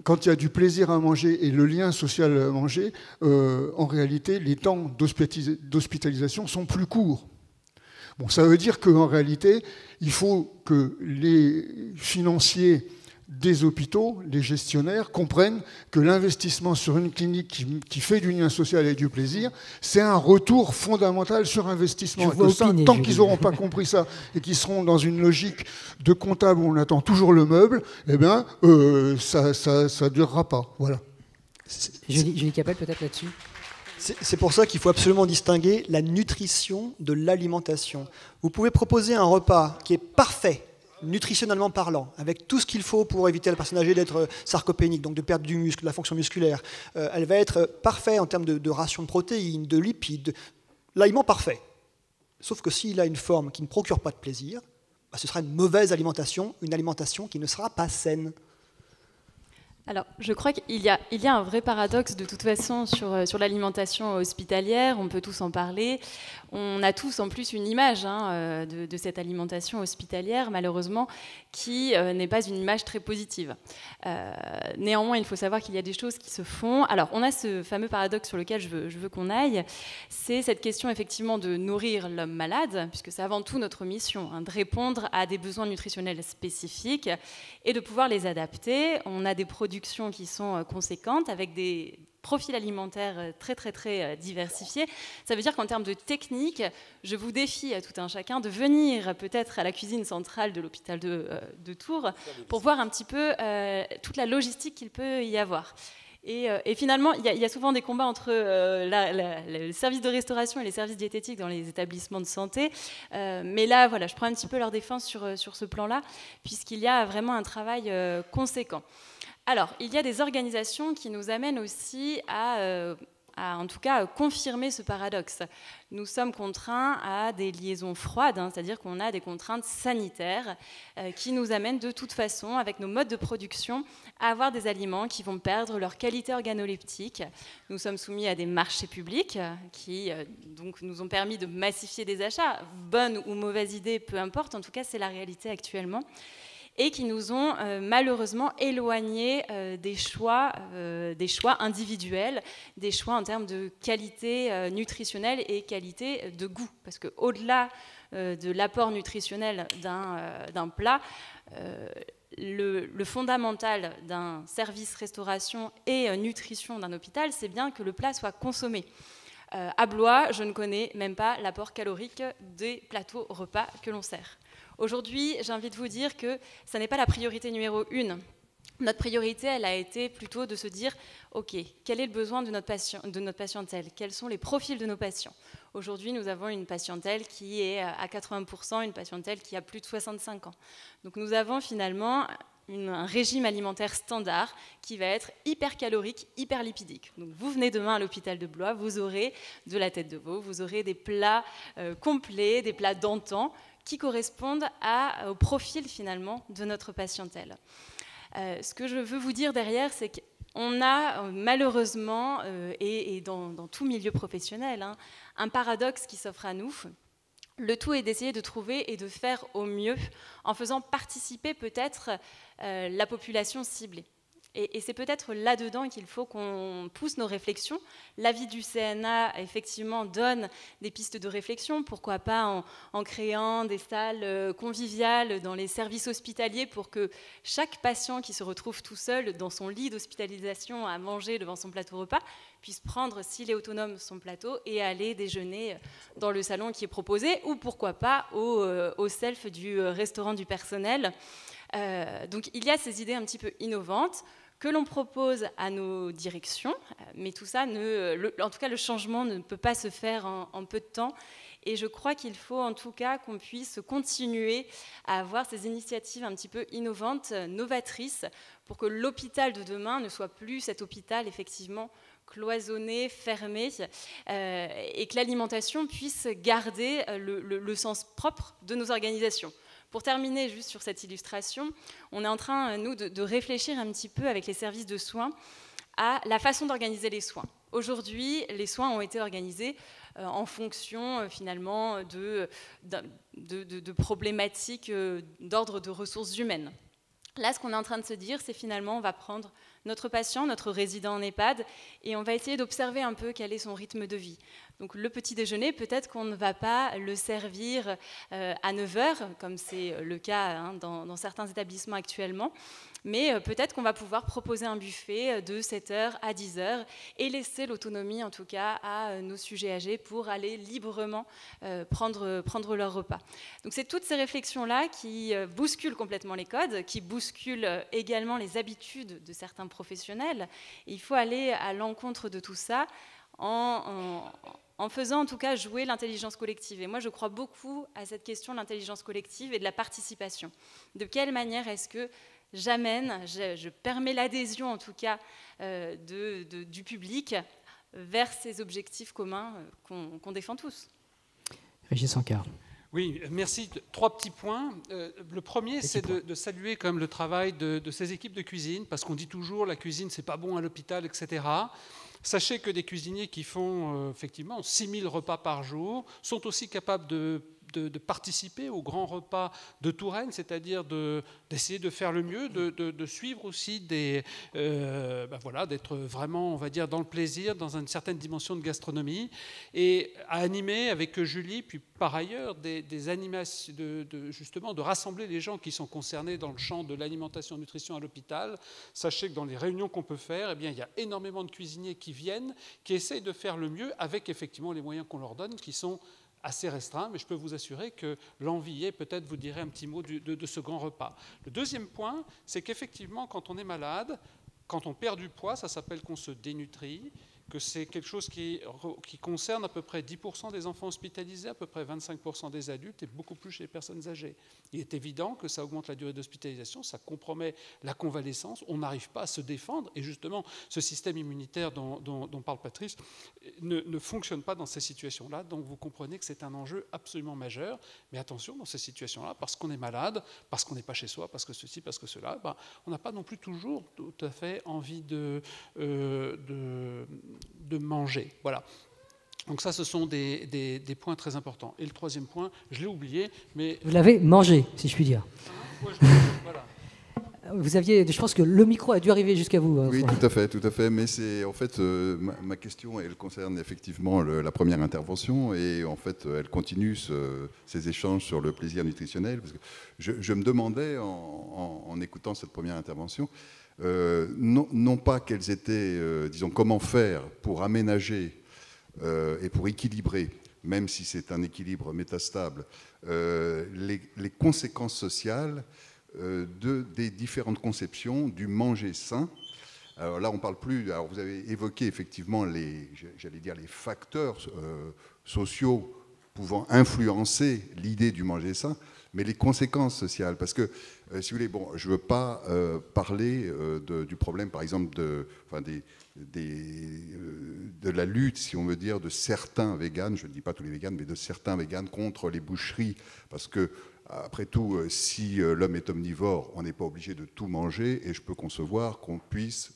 quand il y a du plaisir à manger et le lien social à manger, en réalité, les temps d'hospitalisation sont plus courts. Bon, ça veut dire qu'en réalité, il faut que les financiers des hôpitaux, les gestionnaires, comprennent que l'investissement sur une clinique qui fait du lien social et du plaisir, c'est un retour fondamental sur investissement. Tant qu'ils n'auront pas compris ça et qu'ils seront dans une logique de comptable où on attend toujours le meuble, eh bien, ça ne durera pas. Voilà. Julie Capel, peut-être là-dessus. C'est pour ça qu'il faut absolument distinguer la nutrition de l'alimentation. Vous pouvez proposer un repas qui est parfait, nutritionnellement parlant, avec tout ce qu'il faut pour éviter à la personne âgée d'être sarcopénique, donc de perdre du muscle, de la fonction musculaire. Elle va être parfaite en termes de ration de protéines, de lipides, l'aliment parfait. Sauf que s'il a une forme qui ne procure pas de plaisir, ce sera une mauvaise alimentation, une alimentation qui ne sera pas saine. Alors, je crois qu'il y a un vrai paradoxe de toute façon sur l'alimentation hospitalière, on peut tous en parler. On a tous en plus une image de cette alimentation hospitalière, malheureusement, qui n'est pas une image très positive. Néanmoins, il faut savoir qu'il y a des choses qui se font. Alors, on a ce fameux paradoxe sur lequel je veux qu'on aille, c'est cette question effectivement de nourrir l'homme malade, puisque c'est avant tout notre mission, de répondre à des besoins nutritionnels spécifiques et de pouvoir les adapter. On a des productions qui sont conséquentes, avec des profils alimentaires très très très diversifiés. Ça veut dire qu'en termes de technique, je vous défie à tout un chacun de venir peut-être à la cuisine centrale de l'hôpital de Tours pour voir un petit peu toute la logistique qu'il peut y avoir. Et finalement, il y a souvent des combats entre le service de restauration et les services diététiques dans les établissements de santé. Mais là, voilà, je prends un petit peu leur défense sur ce plan-là, puisqu'il y a vraiment un travail conséquent. Alors, il y a des organisations qui nous amènent aussi à en tout cas, confirmer ce paradoxe. Nous sommes contraints à des liaisons froides, c'est-à-dire qu'on a des contraintes sanitaires qui nous amènent de toute façon, avec nos modes de production, à avoir des aliments qui vont perdre leur qualité organoleptique. Nous sommes soumis à des marchés publics qui donc, nous ont permis de massifier des achats, bonne ou mauvaise idée, peu importe, en tout cas c'est la réalité actuellement, et qui nous ont malheureusement éloignés des choix individuels, des choix en termes de qualité nutritionnelle et qualité de goût. Parce qu'au-delà de l'apport nutritionnel d'un plat, le fondamental d'un service restauration et nutrition d'un hôpital, c'est bien que le plat soit consommé. À Blois, je ne connais même pas l'apport calorique des plateaux repas que l'on sert. Aujourd'hui, j'ai envie de vous dire que ça n'est pas la priorité numéro 1. Notre priorité, elle a été plutôt de se dire, OK, quel est le besoin de notre patientèle? Quels sont les profils de nos patients? Aujourd'hui, nous avons une patientèle qui est à 80%, une patientèle qui a plus de 65 ans. Donc nous avons finalement un régime alimentaire standard qui va être hyper calorique, hyper lipidique. Donc vous venez demain à l'hôpital de Blois, vous aurez de la tête de veau, vous aurez des plats complets, des plats d'antan, qui correspondent au profil finalement de notre patientèle. Ce que je veux vous dire derrière, c'est qu'on a malheureusement, et dans tout milieu professionnel, un paradoxe qui s'offre à nous. Le tout est d'essayer de trouver et de faire au mieux en faisant participer peut-être la population ciblée. Et c'est peut-être là-dedans qu'il faut qu'on pousse nos réflexions. L'avis du CNA, effectivement, donne des pistes de réflexion. Pourquoi pas en créant des salles conviviales dans les services hospitaliers pour que chaque patient qui se retrouve tout seul dans son lit d'hospitalisation à manger devant son plateau repas puisse prendre, s'il est autonome, son plateau et aller déjeuner dans le salon qui est proposé, ou pourquoi pas au self du restaurant du personnel. Donc il y a ces idées un petit peu innovantes que l'on propose à nos directions, mais tout ça, en tout cas le changement ne peut pas se faire en peu de temps. Et je crois qu'il faut en tout cas qu'on puisse continuer à avoir ces initiatives un petit peu innovantes, novatrices, pour que l'hôpital de demain ne soit plus cet hôpital effectivement cloisonné, fermé, et que l'alimentation puisse garder le sens propre de nos organisations. Pour terminer juste sur cette illustration, on est en train, nous, de réfléchir un petit peu avec les services de soins à la façon d'organiser les soins. Aujourd'hui, les soins ont été organisés en fonction, finalement, de problématiques d'ordre de ressources humaines. Là, ce qu'on est en train de se dire, c'est finalement, on va prendre notre patient, notre résident en EHPAD, et on va essayer d'observer un peu quel est son rythme de vie. Donc le petit déjeuner, peut-être qu'on ne va pas le servir à 9h, comme c'est le cas dans certains établissements actuellement, mais peut-être qu'on va pouvoir proposer un buffet de 7h à 10h et laisser l'autonomie, en tout cas, à nos sujets âgés pour aller librement prendre leur repas. Donc c'est toutes ces réflexions-là qui bousculent complètement les codes, qui bousculent également les habitudes de certains professionnels. Et il faut aller à l'encontre de tout ça en faisant en tout cas jouer l'intelligence collective. Et moi, je crois beaucoup à cette question de l'intelligence collective et de la participation. De quelle manière est-ce que je permets l'adhésion en tout cas du public vers ces objectifs communs qu'on défend tous. Régis Ancard. Oui, merci. 3 petits points. Le premier, c'est de saluer quand même le travail de ces équipes de cuisine, parce qu'on dit toujours la cuisine, c'est pas bon à l'hôpital, etc. Sachez que des cuisiniers qui font effectivement 6000 repas par jour sont aussi capables de participer au grand repas de Touraine, c'est-à-dire d'essayer de faire le mieux, de suivre aussi d'être vraiment, on va dire, dans le plaisir, dans une certaine dimension de gastronomie, et à animer avec Julie, puis par ailleurs, des animations, justement, de rassembler les gens qui sont concernés dans le champ de l'alimentation et nutrition à l'hôpital. Sachez que dans les réunions qu'on peut faire, eh bien, il y a énormément de cuisiniers qui viennent, qui essayent de faire le mieux avec effectivement les moyens qu'on leur donne, qui sont assez restreint, mais je peux vous assurer que l'envie est, peut-être vous direz un petit mot de ce grand repas. Le deuxième point, c'est qu'effectivement, quand on est malade, quand on perd du poids, ça s'appelle qu'on se dénutrit, que c'est quelque chose qui concerne à peu près 10% des enfants hospitalisés, à peu près 25% des adultes et beaucoup plus chez les personnes âgées. Il est évident que ça augmente la durée d'hospitalisation, ça compromet la convalescence, on n'arrive pas à se défendre et justement ce système immunitaire dont parle Patrice ne fonctionne pas dans ces situations-là, donc vous comprenez que c'est un enjeu absolument majeur, mais attention dans ces situations-là, parce qu'on est malade, parce qu'on n'est pas chez soi, parce que ceci, parce que cela, on n'a pas non plus toujours tout à fait envie de manger. Voilà. Donc ça, ce sont des points très importants. Et le troisième point, je l'ai oublié, mais... Vous l'avez mangé, si je puis dire. Voilà. Vous aviez, je pense que le micro a dû arriver jusqu'à vous. Oui, tout à fait. Mais c'est en fait ma question, elle concerne effectivement la première intervention et en fait elle continue ces échanges sur le plaisir nutritionnel. Parce que je me demandais en écoutant cette première intervention, non pas quels étaient, disons, comment faire pour aménager et pour équilibrer, même si c'est un équilibre métastable, les conséquences sociales des différentes conceptions du manger sain. Alors là, on parle plus. Alors vous avez évoqué effectivement les facteurs sociaux pouvant influencer l'idée du manger sain, mais les conséquences sociales. Parce que, si vous voulez, je ne veux pas parler du problème, par exemple, de la lutte, si on veut dire, de certains véganes, je ne dis pas tous les véganes, mais de certains véganes contre les boucheries, parce que après tout, si l'homme est omnivore, on n'est pas obligé de tout manger, et je peux concevoir qu'on puisse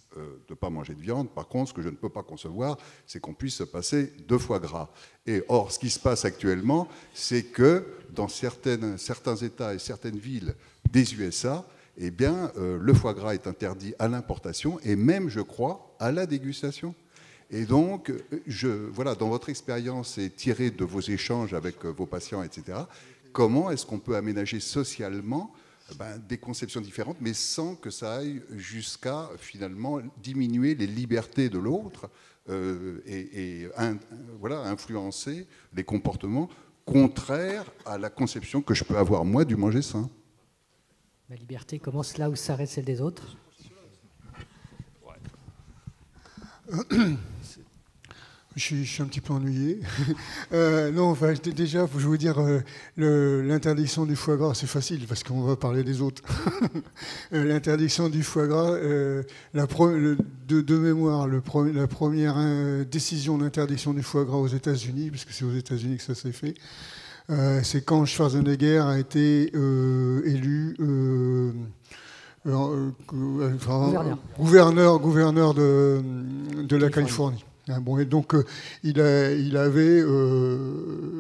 ne pas manger de viande. Par contre, ce que je ne peux pas concevoir, c'est qu'on puisse se passer de foie gras. Et or, ce qui se passe actuellement, c'est que dans certains États et certaines villes des USA, eh bien, le foie gras est interdit à l'importation et même, je crois, à la dégustation. Et donc, voilà, dans votre expérience et tirée de vos échanges avec vos patients, etc., comment est-ce qu'on peut aménager socialement des conceptions différentes, mais sans que ça aille jusqu'à, finalement, diminuer les libertés de l'autre voilà, influencer les comportements contraires à la conception que je peux avoir, moi, du manger sain. La liberté commence là où s'arrête celle des autres. Je suis un petit peu ennuyé. Non, enfin, déjà, je veux vous dire, l'interdiction du foie gras, c'est facile, parce qu'on va parler des autres. L'interdiction du foie gras, de mémoire, la première décision d'interdiction du foie gras aux États-Unis, parce que c'est aux États-Unis que ça s'est fait, c'est quand Schwarzenegger a été élu gouverneur de la Californie. Bon, et donc, il avait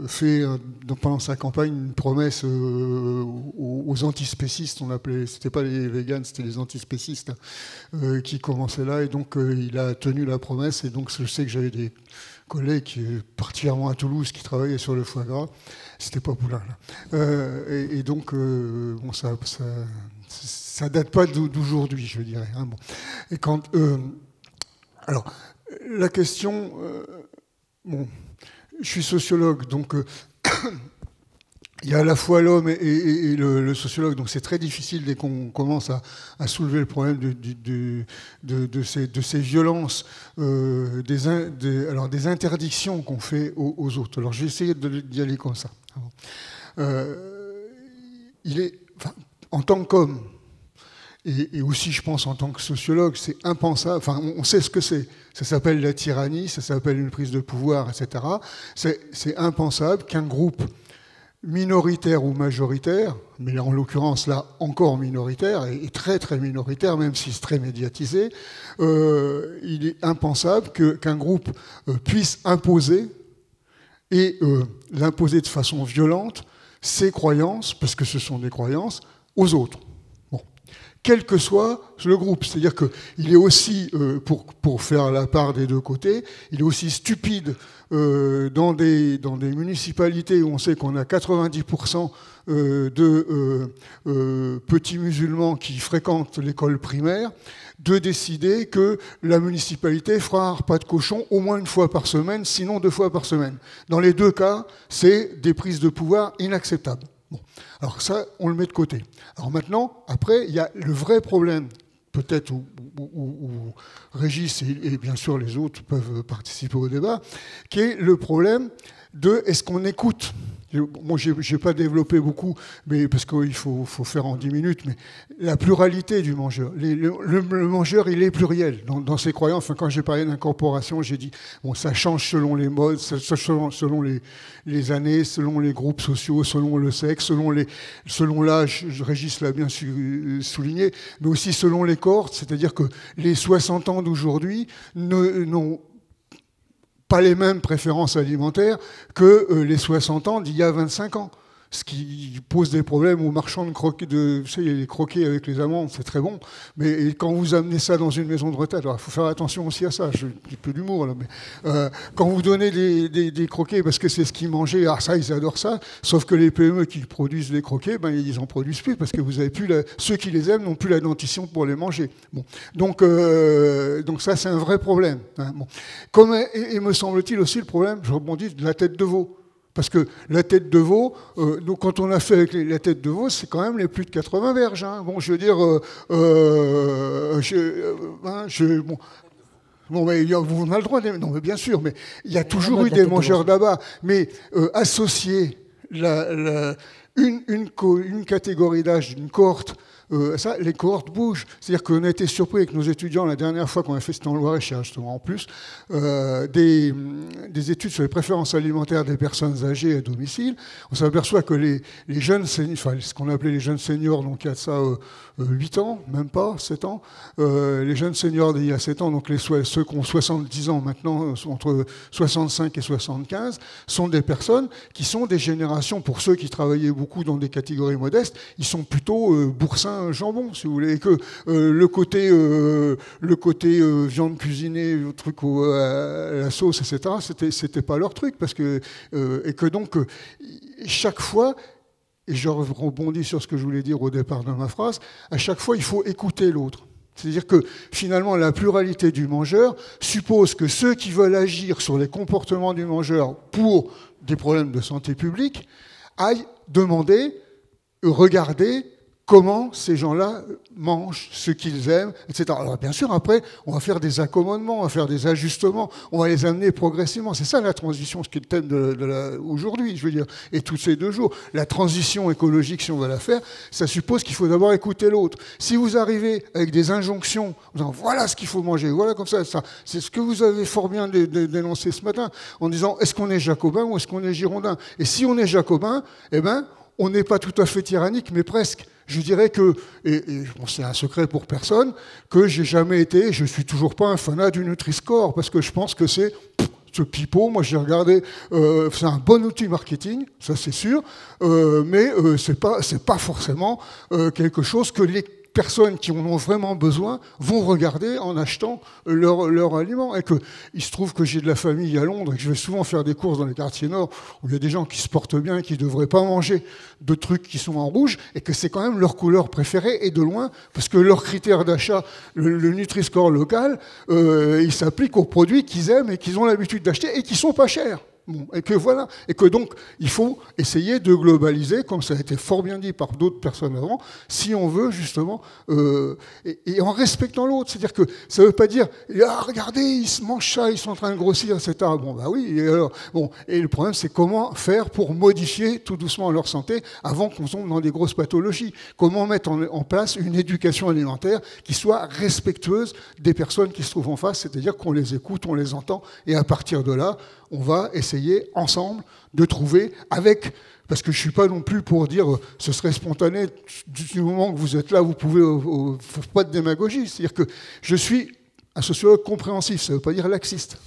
fait, pendant sa campagne, une promesse aux antispécistes, on l'appelait, c'était pas les véganes, c'était les antispécistes, qui commençaient là, et donc il a tenu la promesse, et donc je sais que j'avais des collègues, particulièrement à Toulouse, qui travaillaient sur le foie gras, c'était pas Poulain, là. Et donc, bon, ça date pas d'aujourd'hui, je dirais. Hein, bon. Et quand... alors... La question, bon, je suis sociologue, donc il y a à la fois l'homme et le sociologue, donc c'est très difficile dès qu'on commence à soulever le problème de ces violences, des interdictions qu'on fait aux autres. Alors j'ai essayé d'y aller comme ça. En tant qu'homme, et aussi, je pense, en tant que sociologue, c'est impensable. Enfin, on sait ce que c'est. Ça s'appelle la tyrannie, ça s'appelle une prise de pouvoir, etc. C'est impensable qu'un groupe minoritaire ou majoritaire, mais là, en l'occurrence, là, encore minoritaire, et très, très minoritaire, même si c'est très médiatisé, il est impensable qu'un groupe puisse imposer, et l'imposer de façon violente, ses croyances, parce que ce sont des croyances, aux autres. Quel que soit le groupe. C'est-à-dire qu'il est aussi, pour faire la part des deux côtés, il est aussi stupide dans des municipalités où on sait qu'on a 90% de petits musulmans qui fréquentent l'école primaire, de décider que la municipalité fera un repas de cochon au moins une fois par semaine, sinon 2 fois par semaine. Dans les deux cas, c'est des prises de pouvoir inacceptables. Bon. Alors ça, on le met de côté. Alors maintenant, après, il y a le vrai problème, peut-être où Régis et bien sûr les autres peuvent participer au débat, qui est le problème de est-ce qu'on écoute. Moi, je n'ai pas développé beaucoup, mais parce qu'il faut faire en 10 minutes, mais la pluralité du mangeur. Le mangeur, il est pluriel dans ses croyances. Enfin, quand j'ai parlé d'incorporation, j'ai dit, bon, ça change selon les modes, selon les années, selon les groupes sociaux, selon le sexe, selon l'âge, Régis l'a bien souligné, mais aussi selon les cohortes, c'est-à-dire que les 60 ans d'aujourd'hui n'ont pas les mêmes préférences alimentaires que les 60 ans d'il y a 25 ans. Ce qui pose des problèmes aux marchands de croquets. Vous savez, les croquets avec les amandes, c'est très bon. Mais quand vous amenez ça dans une maison de retraite, alors il faut faire attention aussi à ça. J'ai un petit peu d'humour, là. Mais, quand vous donnez des croquets, parce que c'est ce qu'ils mangeaient, alors ça, ils adorent ça. Sauf que les PME qui produisent les croquets, ils n'en produisent plus, parce que vous avez plus ceux qui les aiment n'ont plus la dentition pour les manger. Bon. Donc ça, c'est un vrai problème. Hein. Bon. Comme et me semble-t-il aussi le problème, je rebondis, de la tête de veau. Parce que la tête de veau, donc quand on a fait avec la tête de veau, c'est quand même les plus de 80 verges. Hein. Bon, je veux dire, bon, mais vous en avez le droit. Non, mais bien sûr, mais il y a toujours eu des mangeurs d'abat. Mais associer une catégorie d'âge d'une cohorte, ça, les cohortes bougent. C'est-à-dire qu'on a été surpris avec nos étudiants la dernière fois qu'on a fait, c'était en Loire-et-Cher justement en plus, des études sur les préférences alimentaires des personnes âgées à domicile. On s'aperçoit que les jeunes, enfin ce qu'on appelait les jeunes seniors, donc il y a de ça 8 ans, même pas 7 ans, les jeunes seniors d'il y a 7 ans, donc ceux qui ont 70 ans maintenant, entre 65 et 75, sont des personnes qui sont des générations, pour ceux qui travaillaient beaucoup dans des catégories modestes, ils sont plutôt boursins pain jambon, si vous voulez, et que le côté viande cuisinée, truc à la sauce, etc., c'était pas leur truc, parce que et que donc chaque fois, et je rebondis sur ce que je voulais dire au départ de ma phrase, à chaque fois il faut écouter l'autre. C'est-à-dire que finalement la pluralité du mangeur suppose que ceux qui veulent agir sur les comportements du mangeur pour des problèmes de santé publique aillent demander, regarder comment ces gens-là mangent, ce qu'ils aiment, etc. Alors bien sûr, après, on va faire des accommodements, on va faire des ajustements, on va les amener progressivement. C'est ça la transition, ce qui est le thème aujourd'hui, je veux dire, et tous ces 2 jours. La transition écologique, si on va la faire, ça suppose qu'il faut d'abord écouter l'autre. Si vous arrivez avec des injonctions, en disant voilà ce qu'il faut manger, voilà comme ça, c'est ce que vous avez fort bien dénoncé ce matin, en disant est-ce qu'on est jacobin ou est-ce qu'on est girondin? Et si on est jacobin, eh ben, on n'est pas tout à fait tyrannique, mais presque. Je dirais que, et bon, c'est un secret pour personne, que j'ai jamais été, je suis toujours pas un fanat du Nutri-Score, parce que je pense que c'est ce pipeau. Moi, j'ai regardé, c'est un bon outil marketing, ça c'est sûr, mais c'est pas forcément quelque chose que les personnes qui en ont vraiment besoin vont regarder en achetant leur aliment. Et il se trouve que j'ai de la famille à Londres et que je vais souvent faire des courses dans les quartiers nord où il y a des gens qui se portent bien et qui ne devraient pas manger de trucs qui sont en rouge, et que c'est quand même leur couleur préférée, et de loin, parce que leur critère d'achat, le Nutri-Score local, il s'applique aux produits qu'ils aiment et qu'ils ont l'habitude d'acheter et qui sont pas chers. Bon, et que voilà, et que donc il faut essayer de globaliser, comme ça a été fort bien dit par d'autres personnes avant, si on veut justement, et en respectant l'autre. C'est-à-dire que ça ne veut pas dire regardez, ils se mangent ça, ils sont en train de grossir, etc. Bon, bah oui, et alors, bon, et le problème c'est comment faire pour modifier tout doucement leur santé avant qu'on tombe dans des grosses pathologies. Comment mettre en place une éducation alimentaire qui soit respectueuse des personnes qui se trouvent en face, c'est-à-dire qu'on les écoute, on les entend, et à partir de là, on va essayer ensemble de trouver avec, parce que je ne suis pas non plus pour dire ce serait spontané, du moment que vous êtes là, vous pouvez, pas de démagogie, c'est-à-dire que je suis un sociologue compréhensif, ça ne veut pas dire laxiste.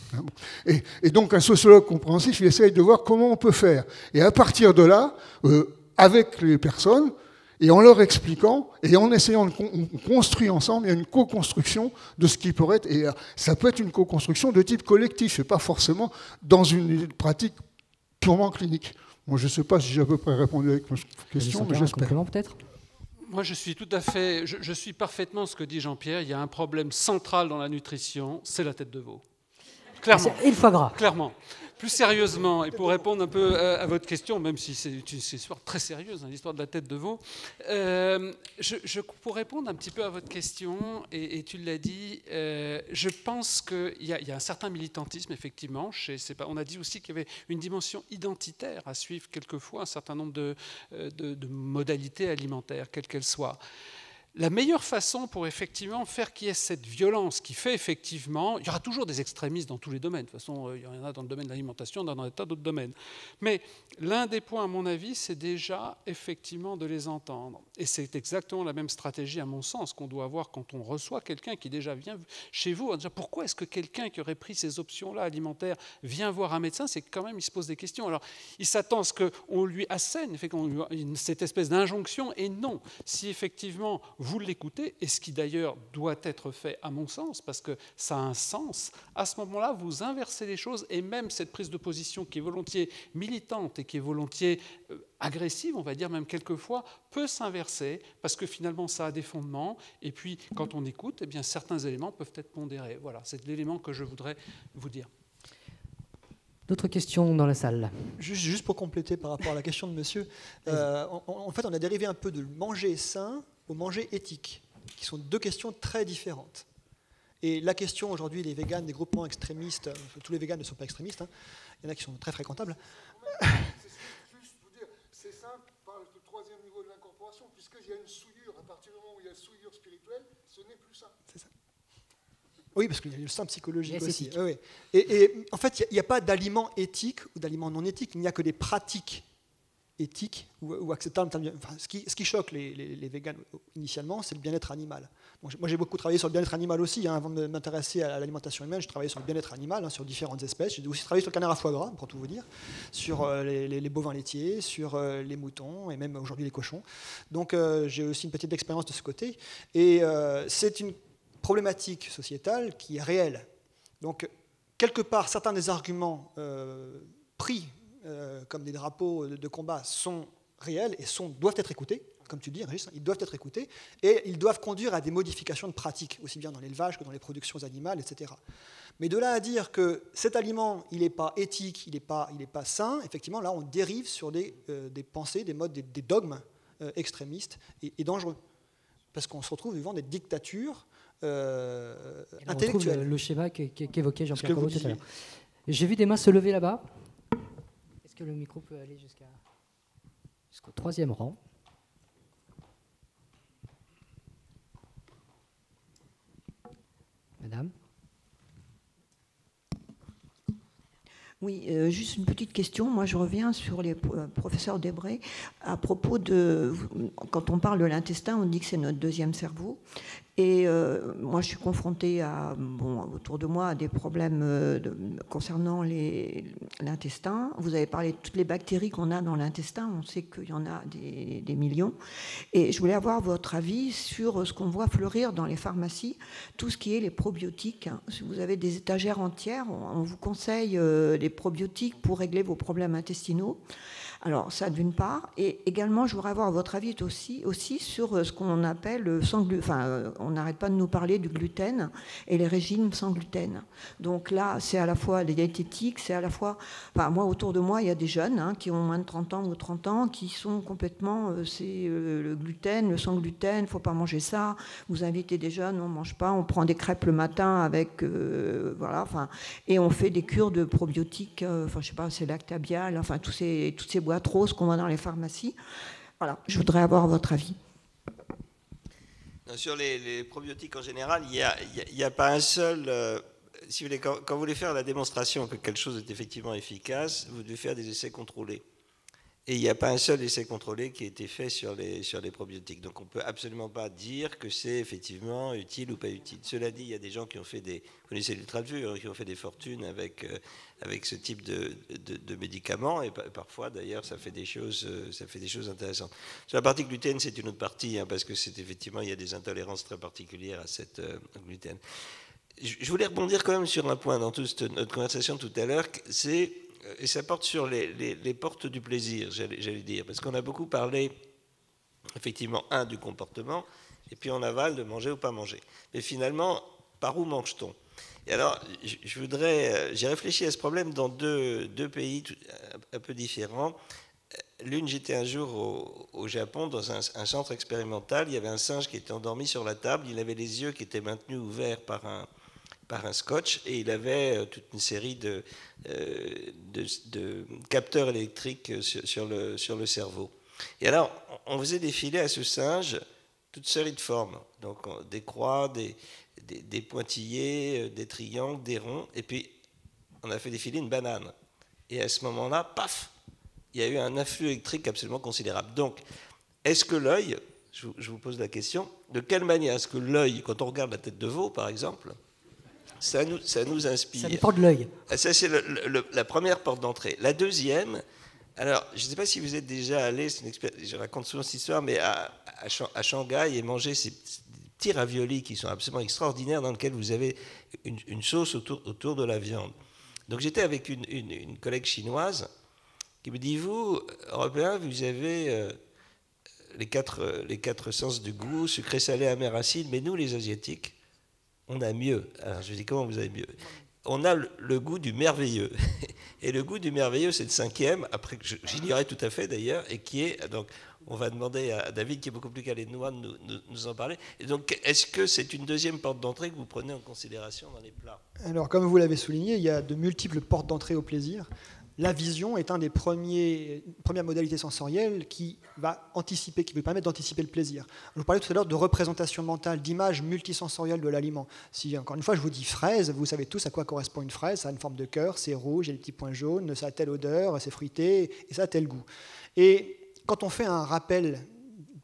Et donc un sociologue compréhensif, il essaye de voir comment on peut faire. Et à partir de là, avec les personnes, et en leur expliquant, et en essayant on construit ensemble, il y a une co-construction de ce qui pourrait être, et ça peut être une co-construction de type collectif, et pas forcément dans une pratique purement clinique. Moi, je ne sais pas si j'ai à peu près répondu avec ma question, mais j'espère. Complément peut-être ? Moi, je suis parfaitement ce que dit Jean-Pierre. Il y a un problème central dans la nutrition, c'est la tête de veau. Clairement. Et le foie gras. Clairement. Plus sérieusement, et pour répondre un peu à votre question, même si c'est une histoire très sérieuse, l'histoire de la tête de veau, pour répondre un petit peu à votre question, et tu l'as dit, je pense qu'il y a un certain militantisme, effectivement. On a dit aussi qu'il y avait une dimension identitaire à suivre quelquefois, un certain nombre de modalités alimentaires, quelles qu'elles soient. La meilleure façon pour effectivement faire qu'il y ait cette violence qui fait effectivement... Il y aura toujours des extrémistes dans tous les domaines. De toute façon, il y en a dans le domaine de l'alimentation, dans un tas d'autres domaines. Mais l'un des points, à mon avis, c'est déjà effectivement de les entendre. Et c'est exactement la même stratégie, à mon sens, qu'on doit avoir quand on reçoit quelqu'un qui déjà vient chez vous. Déjà, pourquoi est-ce que quelqu'un qui aurait pris ces options-là alimentaires vient voir un médecin? C'est que quand même, il se pose des questions. Alors, il s'attend à ce qu'on lui assène cette espèce d'injonction. Et non, si effectivement... vous l'écoutez, et ce qui d'ailleurs doit être fait à mon sens, parce que ça a un sens, à ce moment-là, vous inversez les choses, et même cette prise de position qui est volontiers militante et qui est volontiers agressive, on va dire même quelquefois, peut s'inverser, parce que finalement ça a des fondements, et puis quand on écoute, eh bien, certains éléments peuvent être pondérés. Voilà, c'est l'élément que je voudrais vous dire. D'autres questions dans la salle? Juste pour compléter par rapport à la question de monsieur, en fait on a dérivé un peu de manger sain au manger éthique, qui sont 2 questions très différentes. Et la question aujourd'hui, les véganes, des groupements extrémistes, tous les véganes ne sont pas extrémistes, hein, il y en a qui sont très fréquentables. C'est simple, par le 3e niveau de l'incorporation, puisqu'il y a une souillure, à partir du moment où il y a une souillure spirituelle, ce n'est plus ça. C'est ça. Oui, parce qu'il y a le sein psychologique aussi. Oui. Et en fait, il n'y a pas d'aliment éthique ou d'aliment non éthique, il n'y a que des pratiques éthiques ou acceptables. Enfin, ce qui choque les véganes initialement, c'est le bien-être animal. Donc, moi, j'ai beaucoup travaillé sur le bien-être animal aussi. Avant de m'intéresser à l'alimentation humaine, je travaillais sur le bien-être animal, sur différentes espèces. J'ai aussi travaillé sur le canard à foie gras, pour tout vous dire, sur les bovins laitiers, sur les moutons et même aujourd'hui les cochons. Donc, j'ai aussi une petite expérience de ce côté. Et c'est une problématique sociétale qui est réelle. Donc, quelque part, certains des arguments pris comme des drapeaux de combat sont réels et doivent être écoutés. Comme tu dis, Régis, ils doivent être écoutés et ils doivent conduire à des modifications de pratiques, aussi bien dans l'élevage que dans les productions animales, etc. Mais de là à dire que cet aliment, il n'est pas éthique, il n'est pas sain, effectivement, là, on dérive sur des pensées, des modes, des dogmes extrémistes et dangereux. Parce qu'on se retrouve vivant des dictatures intellectuelles. On retrouve le schéma qu'évoquait Jean-Pierre Corot tout à l'heure. J'ai vu des mains se lever là-bas. Est-ce que le micro peut aller jusqu'au 3e rang? Madame. Oui, juste une petite question. Moi, je reviens sur les professeurs Desbray à propos de... Quand on parle de l'intestin, on dit que c'est notre deuxième cerveau. Et moi, je suis confrontée autour de moi à des problèmes concernant l'intestin. Vous avez parlé de toutes les bactéries qu'on a dans l'intestin. On sait qu'il y en a des millions. Et je voulais avoir votre avis sur ce qu'on voit fleurir dans les pharmacies, tout ce qui est les probiotiques. Si vous avez des étagères entières, on vous conseille des probiotiques pour régler vos problèmes intestinaux. Alors ça d'une part, et également je voudrais avoir votre avis aussi sur ce qu'on appelle on n'arrête pas de nous parler du gluten et les régimes sans gluten. Donc là c'est à la fois les diététiques, c'est à la fois, moi autour de moi il y a des jeunes qui ont moins de 30 ans ou 30 ans qui sont complètement, le gluten, le sans gluten, il ne faut pas manger ça, vous invitez des jeunes, on ne mange pas, on prend des crêpes le matin avec, et on fait des cures de probiotiques, je sais pas, c'est Lactabial, toutes ces boîtes roses qu'on voit dans les pharmacies. Voilà, je voudrais avoir votre avis. Sur les probiotiques en général, il n'y a pas un seul... si vous voulez, quand vous voulez faire la démonstration que quelque chose est effectivement efficace, vous devez faire des essais contrôlés. Et il n'y a pas un seul essai contrôlé qui a été fait sur les probiotiques. Donc on ne peut absolument pas dire que c'est effectivement utile ou pas utile. Cela dit, il y a des gens qui ont fait vous connaissez l'ultra-vue, qui ont fait des fortunes avec ce type de médicaments. Et parfois, d'ailleurs, ça fait des choses intéressantes. Sur la partie gluten, c'est une autre partie, parce que c'est effectivement, il y a des intolérances très particulières à cette gluten. Je voulais rebondir quand même sur un point dans toute notre conversation tout à l'heure, et ça porte sur les portes du plaisir, j'allais dire, parce qu'on a beaucoup parlé, effectivement, du comportement, et puis en aval, de manger ou pas manger. Mais finalement, par où mange-t-on? Et alors, j'ai réfléchi à ce problème dans deux pays un peu différents. J'étais un jour au Japon, dans un centre expérimental, il y avait un singe qui était endormi sur la table, il avait les yeux qui étaient maintenus ouverts par un scotch, et il avait toute une série de capteurs électriques sur le cerveau. Et alors, on faisait défiler à ce singe toute série de formes, donc des croix, des pointillés, des triangles, des ronds, et puis on a fait défiler une banane. Et à ce moment-là, paf, il y a eu un afflux électrique absolument considérable. Donc, est-ce que l'œil, je vous pose la question, de quelle manière est-ce que l'œil, quand on regarde la tête de veau, par exemple, ça nous inspire. Ça dépend de l'œil. Ça, c'est la première porte d'entrée. La deuxième, alors, je ne sais pas si vous êtes déjà allé, je raconte souvent cette histoire, mais à Shanghai, et manger ces petits raviolis qui sont absolument extraordinaires, dans lesquels vous avez une sauce autour de la viande. Donc, j'étais avec une collègue chinoise qui me dit, vous, Européens, vous avez les quatre sens du goût, sucré, salé, amer, acide, mais nous, les Asiatiques, on a mieux. Alors je dis, comment vous avez mieux? On a le goût du merveilleux. Et le goût du merveilleux, c'est le 5e, après que j'ignorais tout à fait d'ailleurs, et qui est... Donc, on va demander à David, qui est beaucoup plus calé de nous en parler. Et donc, est-ce que c'est une deuxième porte d'entrée que vous prenez en considération dans les plats? Alors, comme vous l'avez souligné, il y a de multiples portes d'entrée au plaisir. La vision est un des premières modalités sensorielles qui va anticiper, qui peut permettre d'anticiper le plaisir. Je vous parlais tout à l'heure de représentation mentale, d'image multisensorielle de l'aliment. Si, encore une fois, je vous dis fraise, vous savez tous à quoi correspond une fraise. Ça a une forme de cœur, c'est rouge, il y a des petits points jaunes, ça a telle odeur, c'est fruité, et ça a tel goût. Et quand on fait un rappel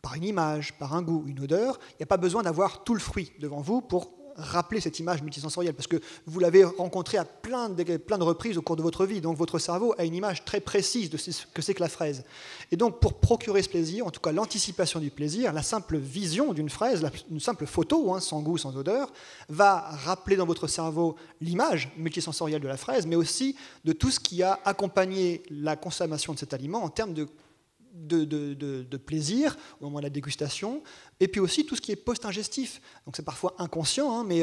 par une image, par un goût, une odeur. Il n'y a pas besoin d'avoir tout le fruit devant vous pour rappeler cette image multisensorielle, parce que vous l'avez rencontrée à plein de reprises au cours de votre vie. Donc votre cerveau a une image très précise de ce que c'est que la fraise. Et donc pour procurer ce plaisir, en tout cas l'anticipation du plaisir, la simple vision d'une fraise, une simple photo, sans goût, sans odeur, va rappeler dans votre cerveau l'image multisensorielle de la fraise, mais aussi de tout ce qui a accompagné la consommation de cet aliment en termes de plaisir au moment de la dégustation, et puis aussi tout ce qui est post-ingestif. Donc c'est parfois inconscient, mais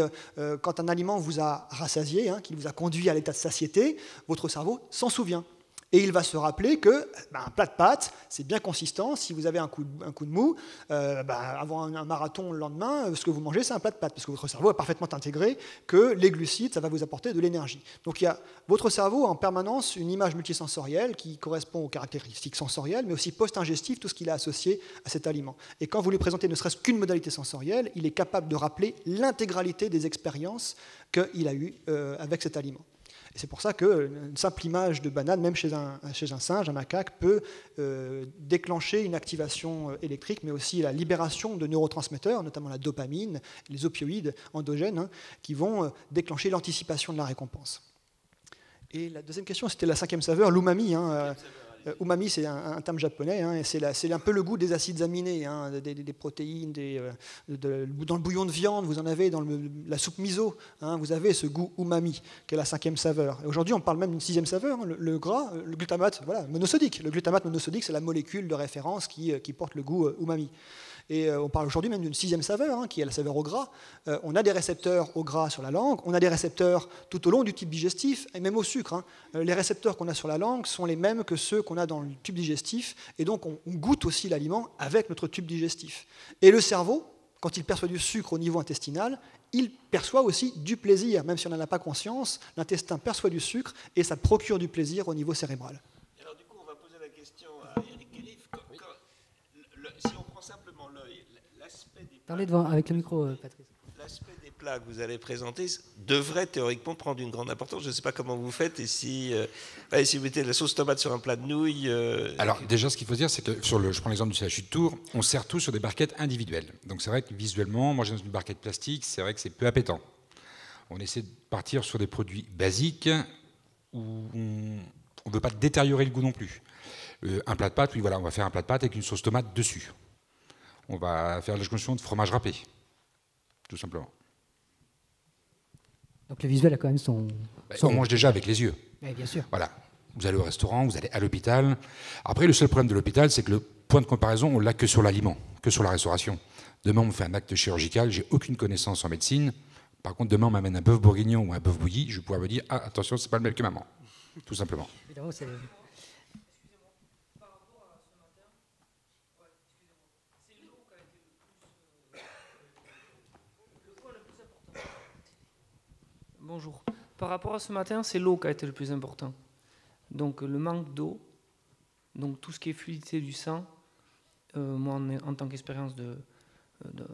quand un aliment vous a rassasié, qui vous a conduit à l'état de satiété, votre cerveau s'en souvient. Et il va se rappeler que un plat de pâtes, c'est bien consistant. Si vous avez un coup de mou, avant un marathon le lendemain, ce que vous mangez, c'est un plat de pâtes, parce que votre cerveau a parfaitement intégré que les glucides, ça va vous apporter de l'énergie. Donc il y a votre cerveau en permanence une image multisensorielle qui correspond aux caractéristiques sensorielles, mais aussi post-ingestives, tout ce qu'il a associé à cet aliment. Et quand vous lui présentez ne serait-ce qu'une modalité sensorielle, il est capable de rappeler l'intégralité des expériences qu'il a eues avec cet aliment. Et c'est pour ça qu'une simple image de banane, même chez un singe, un macaque, peut déclencher une activation électrique, mais aussi la libération de neurotransmetteurs, notamment la dopamine, les opioïdes endogènes, qui vont déclencher l'anticipation de la récompense. Et la deuxième question, c'était la cinquième saveur, l'umami. Umami, c'est un terme japonais, et c'est un peu le goût des acides aminés, des protéines, dans le bouillon de viande, vous en avez dans la soupe miso, vous avez ce goût umami, qui est la cinquième saveur. Et aujourd'hui, on parle même d'une sixième saveur, le gras, le glutamate monosodique. Le glutamate monosodique, c'est la molécule de référence qui porte le goût umami. Et on parle aujourd'hui même d'une sixième saveur, qui est la saveur au gras. On a des récepteurs au gras sur la langue, on a des récepteurs tout au long du tube digestif, et même au sucre. Les récepteurs qu'on a sur la langue sont les mêmes que ceux qu'on a dans le tube digestif, et donc on goûte aussi l'aliment avec notre tube digestif. Et le cerveau, quand il perçoit du sucre au niveau intestinal, il perçoit aussi du plaisir, même si on n'en a pas conscience, l'intestin perçoit du sucre, et ça procure du plaisir au niveau cérébral. Alors du coup, on va poser la question à Eric Khalif. Si on prend simplement l'œil, l'aspect des Parlez devant avec le micro, Patrice. L'aspect des plats que vous allez présenter devrait théoriquement prendre une grande importance. Je ne sais pas comment vous faites, et si vous mettez de la sauce tomate sur un plat de nouilles... Alors déjà, ce qu'il faut dire, c'est que je prends l'exemple du CHU de Tours, on sert tout sur des barquettes individuelles. Donc c'est vrai que visuellement, manger dans une barquette plastique, c'est vrai que c'est peu appétant. On essaie de partir sur des produits basiques où on ne veut pas détériorer le goût non plus. Un plat de pâtes, oui, voilà, on va faire un plat de pâtes avec une sauce tomate dessus. On va faire la jonction de fromage râpé, tout simplement. Donc le visuel a quand même son... On mange déjà avec les yeux. Oui, bien sûr. Voilà. Vous allez au restaurant, vous allez à l'hôpital. Après, le seul problème de l'hôpital, c'est que le point de comparaison, on l'a que sur l'aliment, que sur la restauration. Demain, on fait un acte chirurgical, j'ai aucune connaissance en médecine. Par contre, demain, on m'amène un bœuf bourguignon ou un bœuf bouilli, je vais pouvoir me dire, ah, attention, c'est pas le même que maman. Tout simplement. Évidemment, c'est... Bonjour. Par rapport à ce matin, c'est l'eau qui a été le plus important. Donc le manque d'eau, donc tout ce qui est fluidité du sang, moi en tant qu'expérience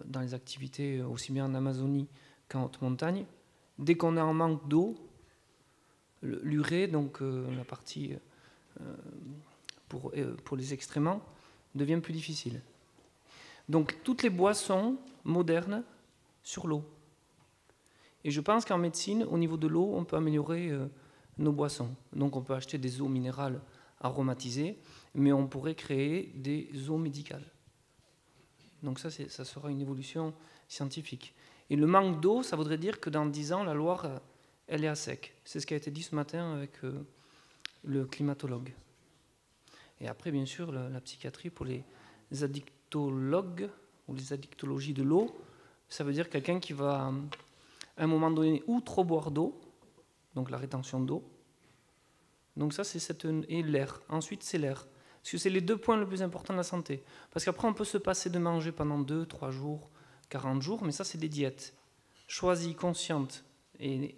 dans les activités aussi bien en Amazonie qu'en haute montagne, dès qu'on a un manque d'eau, l'urée, donc la partie pour les excréments, devient plus difficile. Donc toutes les boissons modernes sur l'eau. Et je pense qu'en médecine, au niveau de l'eau, on peut améliorer nos boissons. Donc on peut acheter des eaux minérales aromatisées, mais on pourrait créer des eaux médicales. Donc ça sera une évolution scientifique. Et le manque d'eau, ça voudrait dire que dans 10 ans, la Loire, elle est à sec. C'est ce qui a été dit ce matin avec le climatologue. Et après, bien sûr, la psychiatrie pour les addictologues ou les addictologies de l'eau, ça veut dire quelqu'un qui va... à un moment donné, ou trop boire d'eau, donc la rétention d'eau. Donc ça, c'est et l'air. Ensuite, c'est l'air. Parce que c'est les 2 points les plus importants de la santé. Parce qu'après, on peut se passer de manger pendant 2, 3 jours, 40 jours, mais ça, c'est des diètes choisies, conscientes. Mais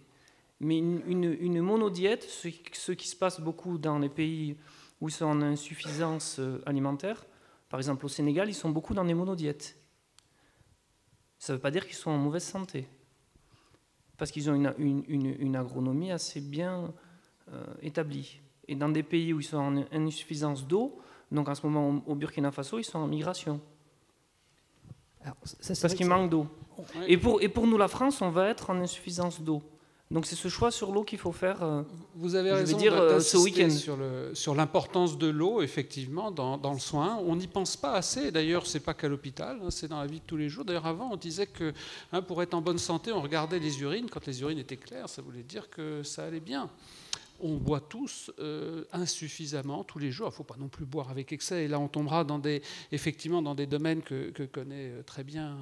une monodiète, ce qui se passe beaucoup dans les pays où ils sont en insuffisance alimentaire, par exemple au Sénégal, ils sont beaucoup dans des monodiètes. Ça ne veut pas dire qu'ils sont en mauvaise santé. Parce qu'ils ont une agronomie assez bien établie. Et dans des pays où ils sont en insuffisance d'eau, donc en ce moment au Burkina Faso, ils sont en migration. parce qu'il manque d'eau. Et pour nous, la France, on va être en insuffisance d'eau. Donc c'est ce choix sur l'eau qu'il faut faire. Vous avez raison ce week-end sur l'importance de l'eau, effectivement, dans le soin. On n'y pense pas assez. D'ailleurs, c'est pas qu'à l'hôpital, c'est dans la vie de tous les jours. D'ailleurs, avant, on disait que pour être en bonne santé, on regardait les urines. Quand les urines étaient claires, ça voulait dire que ça allait bien. On boit tous insuffisamment tous les jours. Il ne faut pas non plus boire avec excès. Et là, on tombera effectivement dans des domaines que connaissent très bien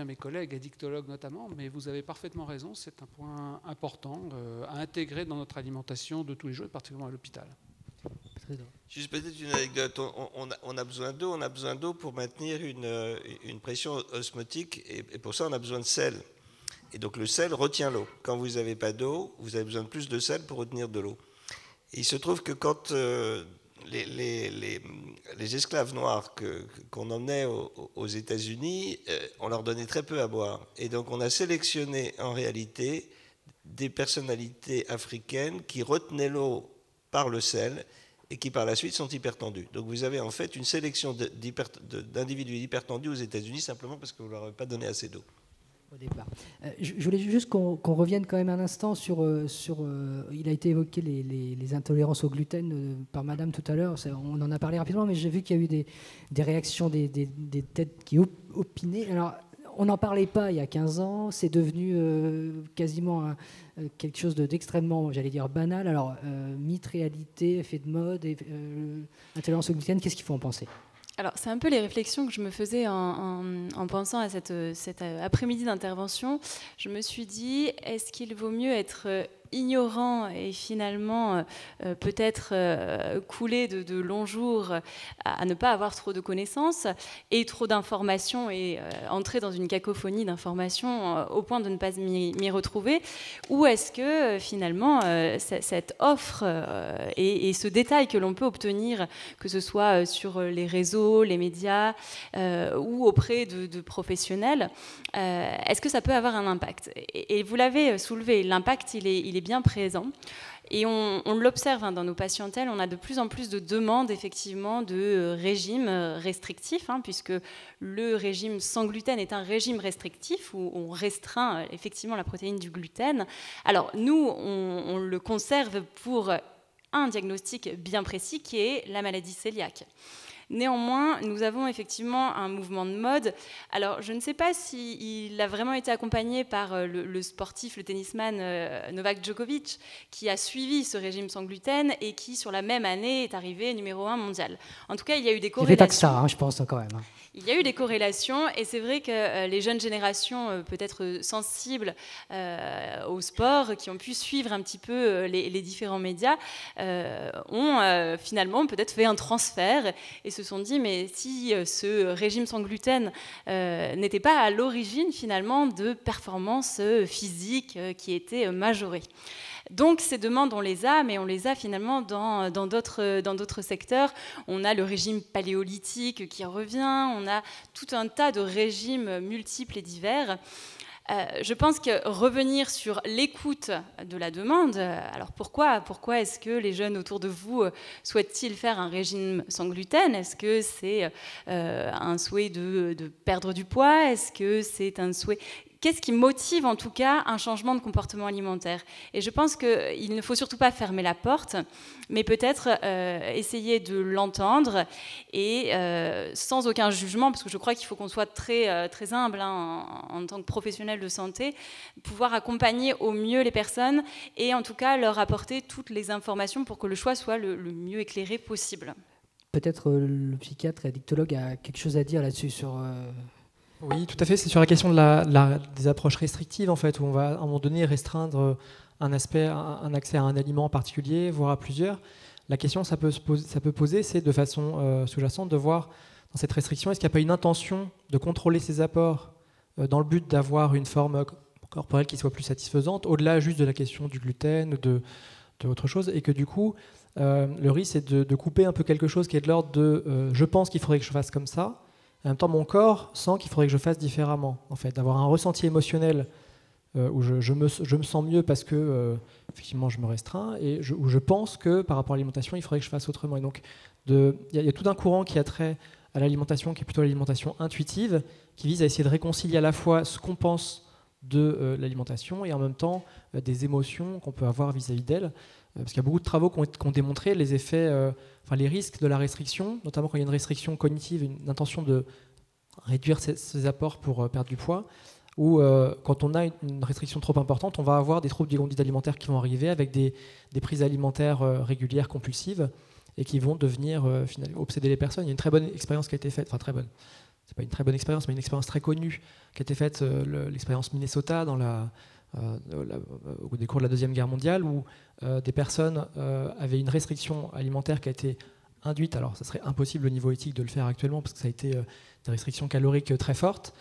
mes collègues, addictologues notamment. Mais vous avez parfaitement raison. C'est un point important à intégrer dans notre alimentation de tous les jours, et particulièrement à l'hôpital. Juste peut-être une anecdote. On a besoin d'eau. On a besoin d'eau pour maintenir une pression osmotique. Et pour ça, on a besoin de sel. Et donc le sel retient l'eau. Quand vous n'avez pas d'eau, vous avez besoin de plus de sel pour retenir de l'eau. Et il se trouve que quand les esclaves noirs qu'on emmenait aux États-Unis, on leur donnait très peu à boire. Et donc on a sélectionné en réalité des personnalités africaines qui retenaient l'eau par le sel et qui par la suite sont hypertendus. Donc vous avez en fait une sélection d'individus hypertendus aux États-Unis simplement parce que vous ne leur avez pas donné assez d'eau. Au départ. Je voulais juste qu'on revienne quand même un instant sur il a été évoqué les intolérances au gluten par Madame tout à l'heure. On en a parlé rapidement, mais j'ai vu qu'il y a eu des réactions des têtes qui opinaient. Alors, on n'en parlait pas il y a 15 ans. C'est devenu quasiment quelque chose d'extrêmement, j'allais dire, banal. Alors, mythe, réalité, effet de mode, intolérance au gluten, qu'est-ce qu'il faut en penser ? Alors, c'est un peu les réflexions que je me faisais en pensant à cet après-midi d'intervention. Je me suis dit, est-ce qu'il vaut mieux être ignorant et finalement peut-être couler de longs jours à ne pas avoir trop de connaissances et trop d'informations et entrer dans une cacophonie d'informations au point de ne pas m'y retrouver, ou est-ce que finalement cette offre et ce détail que l'on peut obtenir, que ce soit sur les réseaux, les médias ou auprès de professionnels, est-ce que ça peut avoir un impact ? Et vous l'avez soulevé, l'impact il est bien présent. Et on l'observe dans nos patientèles, on a de plus en plus de demandes effectivement de régimes restrictifs, puisque le régime sans gluten est un régime restrictif où on restreint effectivement la protéine du gluten. Alors nous, on le conserve pour un diagnostic bien précis qui est la maladie cœliaque. Néanmoins, nous avons effectivement un mouvement de mode. Alors, je ne sais pas s'il a vraiment été accompagné par le sportif, le tennisman Novak Djokovic, qui a suivi ce régime sans gluten et qui, sur la même année, est arrivé numéro 1 mondial. En tout cas, il y a eu des corrélations. Il fait pas que ça, je pense, quand même. Il y a eu des corrélations, et c'est vrai que les jeunes générations, peut-être sensibles au sport, qui ont pu suivre un petit peu les différents médias, ont finalement peut-être fait un transfert et se sont dit, mais si ce régime sans gluten n'était pas à l'origine finalement de performances physiques qui étaient majorées. Donc ces demandes, on les a, mais on les a finalement dans d'autres secteurs. On a le régime paléolithique qui revient, on a tout un tas de régimes multiples et divers. Je pense que revenir sur l'écoute de la demande, alors pourquoi est-ce que les jeunes autour de vous souhaitent-ils faire un régime sans gluten ? Est-ce que c'est un souhait de perdre du poids ? Est-ce que c'est un souhait... Qu'est-ce qui motive en tout cas un changement de comportement alimentaire ? Et je pense qu'il ne faut surtout pas fermer la porte, mais peut-être essayer de l'entendre et sans aucun jugement, parce que je crois qu'il faut qu'on soit très, très humble en tant que professionnel de santé, pouvoir accompagner au mieux les personnes et en tout cas leur apporter toutes les informations pour que le choix soit le mieux éclairé possible. Peut-être le psychiatre et addictologue a quelque chose à dire là-dessus sur... Oui, tout à fait. C'est sur la question des approches restrictives, en fait, où on va à un moment donné restreindre un accès à un aliment en particulier, voire à plusieurs. La question ça peut poser, c'est de façon sous-jacente de voir dans cette restriction, est-ce qu'il n'y a pas une intention de contrôler ces apports dans le but d'avoir une forme corporelle qui soit plus satisfaisante, au-delà juste de la question du gluten ou de autre chose, et que du coup, le risque c'est de couper un peu quelque chose qui est de l'ordre de je pense qu'il faudrait que je fasse comme ça. En même temps, mon corps sent qu'il faudrait que je fasse différemment, en fait, d'avoir un ressenti émotionnel où je me sens mieux parce que effectivement je me restreins et où je pense que par rapport à l'alimentation, il faudrait que je fasse autrement. Et donc, il y a tout un courant qui a trait à l'alimentation qui est plutôt l'alimentation intuitive, qui vise à essayer de réconcilier à la fois ce qu'on pense de l'alimentation et en même temps des émotions qu'on peut avoir vis-à-vis d'elle. Parce qu'il y a beaucoup de travaux qui ont démontré les effets, les risques de la restriction, notamment quand il y a une restriction cognitive, une intention de réduire ses apports pour perdre du poids, ou quand on a une restriction trop importante, on va avoir des troubles du conduite alimentaire qui vont arriver avec des prises alimentaires régulières, compulsives, et qui vont devenir finalement obséder les personnes. Il y a une très bonne expérience qui a été faite, enfin très bonne, c'est pas une très bonne expérience, mais une expérience très connue qui a été faite, l'expérience Minnesota au décours de la Deuxième Guerre mondiale, où des personnes avaient une restriction alimentaire qui a été induite. Alors, ça serait impossible au niveau éthique de le faire actuellement, parce que ça a été des restrictions caloriques très fortes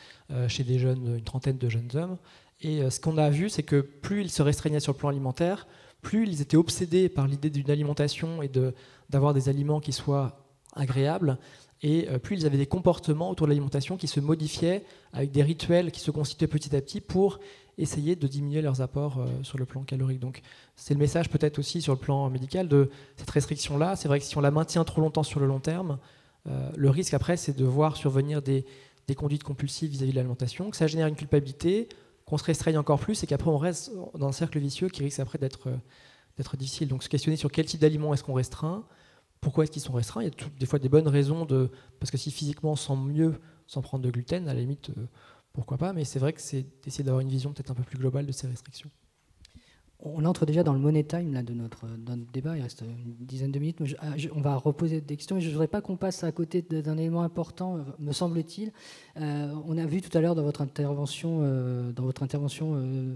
chez une trentaine de jeunes hommes. Et ce qu'on a vu, c'est que plus ils se restreignaient sur le plan alimentaire, plus ils étaient obsédés par l'idée d'une alimentation et d'avoir des aliments qui soient agréables, et plus ils avaient des comportements autour de l'alimentation qui se modifiaient avec des rituels qui se constituaient petit à petit pour essayer de diminuer leurs apports sur le plan calorique. Donc c'est le message peut-être aussi sur le plan médical de cette restriction-là. C'est vrai que si on la maintient trop longtemps sur le long terme, le risque après c'est de voir survenir des conduites compulsives vis-à-vis de l'alimentation, que ça génère une culpabilité, qu'on se restreigne encore plus et qu'après on reste dans un cercle vicieux qui risque après d'être difficile. Donc se questionner sur quel type d'aliments est-ce qu'on restreint, pourquoi est-ce qu'ils sont restreints. Il y a des fois des bonnes raisons, parce que si physiquement on sent mieux sans prendre de gluten, à la limite, pourquoi pas, mais c'est vrai que c'est d'essayer d'avoir une vision peut-être un peu plus globale de ces restrictions. On entre déjà dans le money time là, de notre débat, il reste une dizaine de minutes. On va reposer des questions et je ne voudrais pas qu'on passe à côté d'un élément important, me semble-t-il. On a vu tout à l'heure dans votre intervention,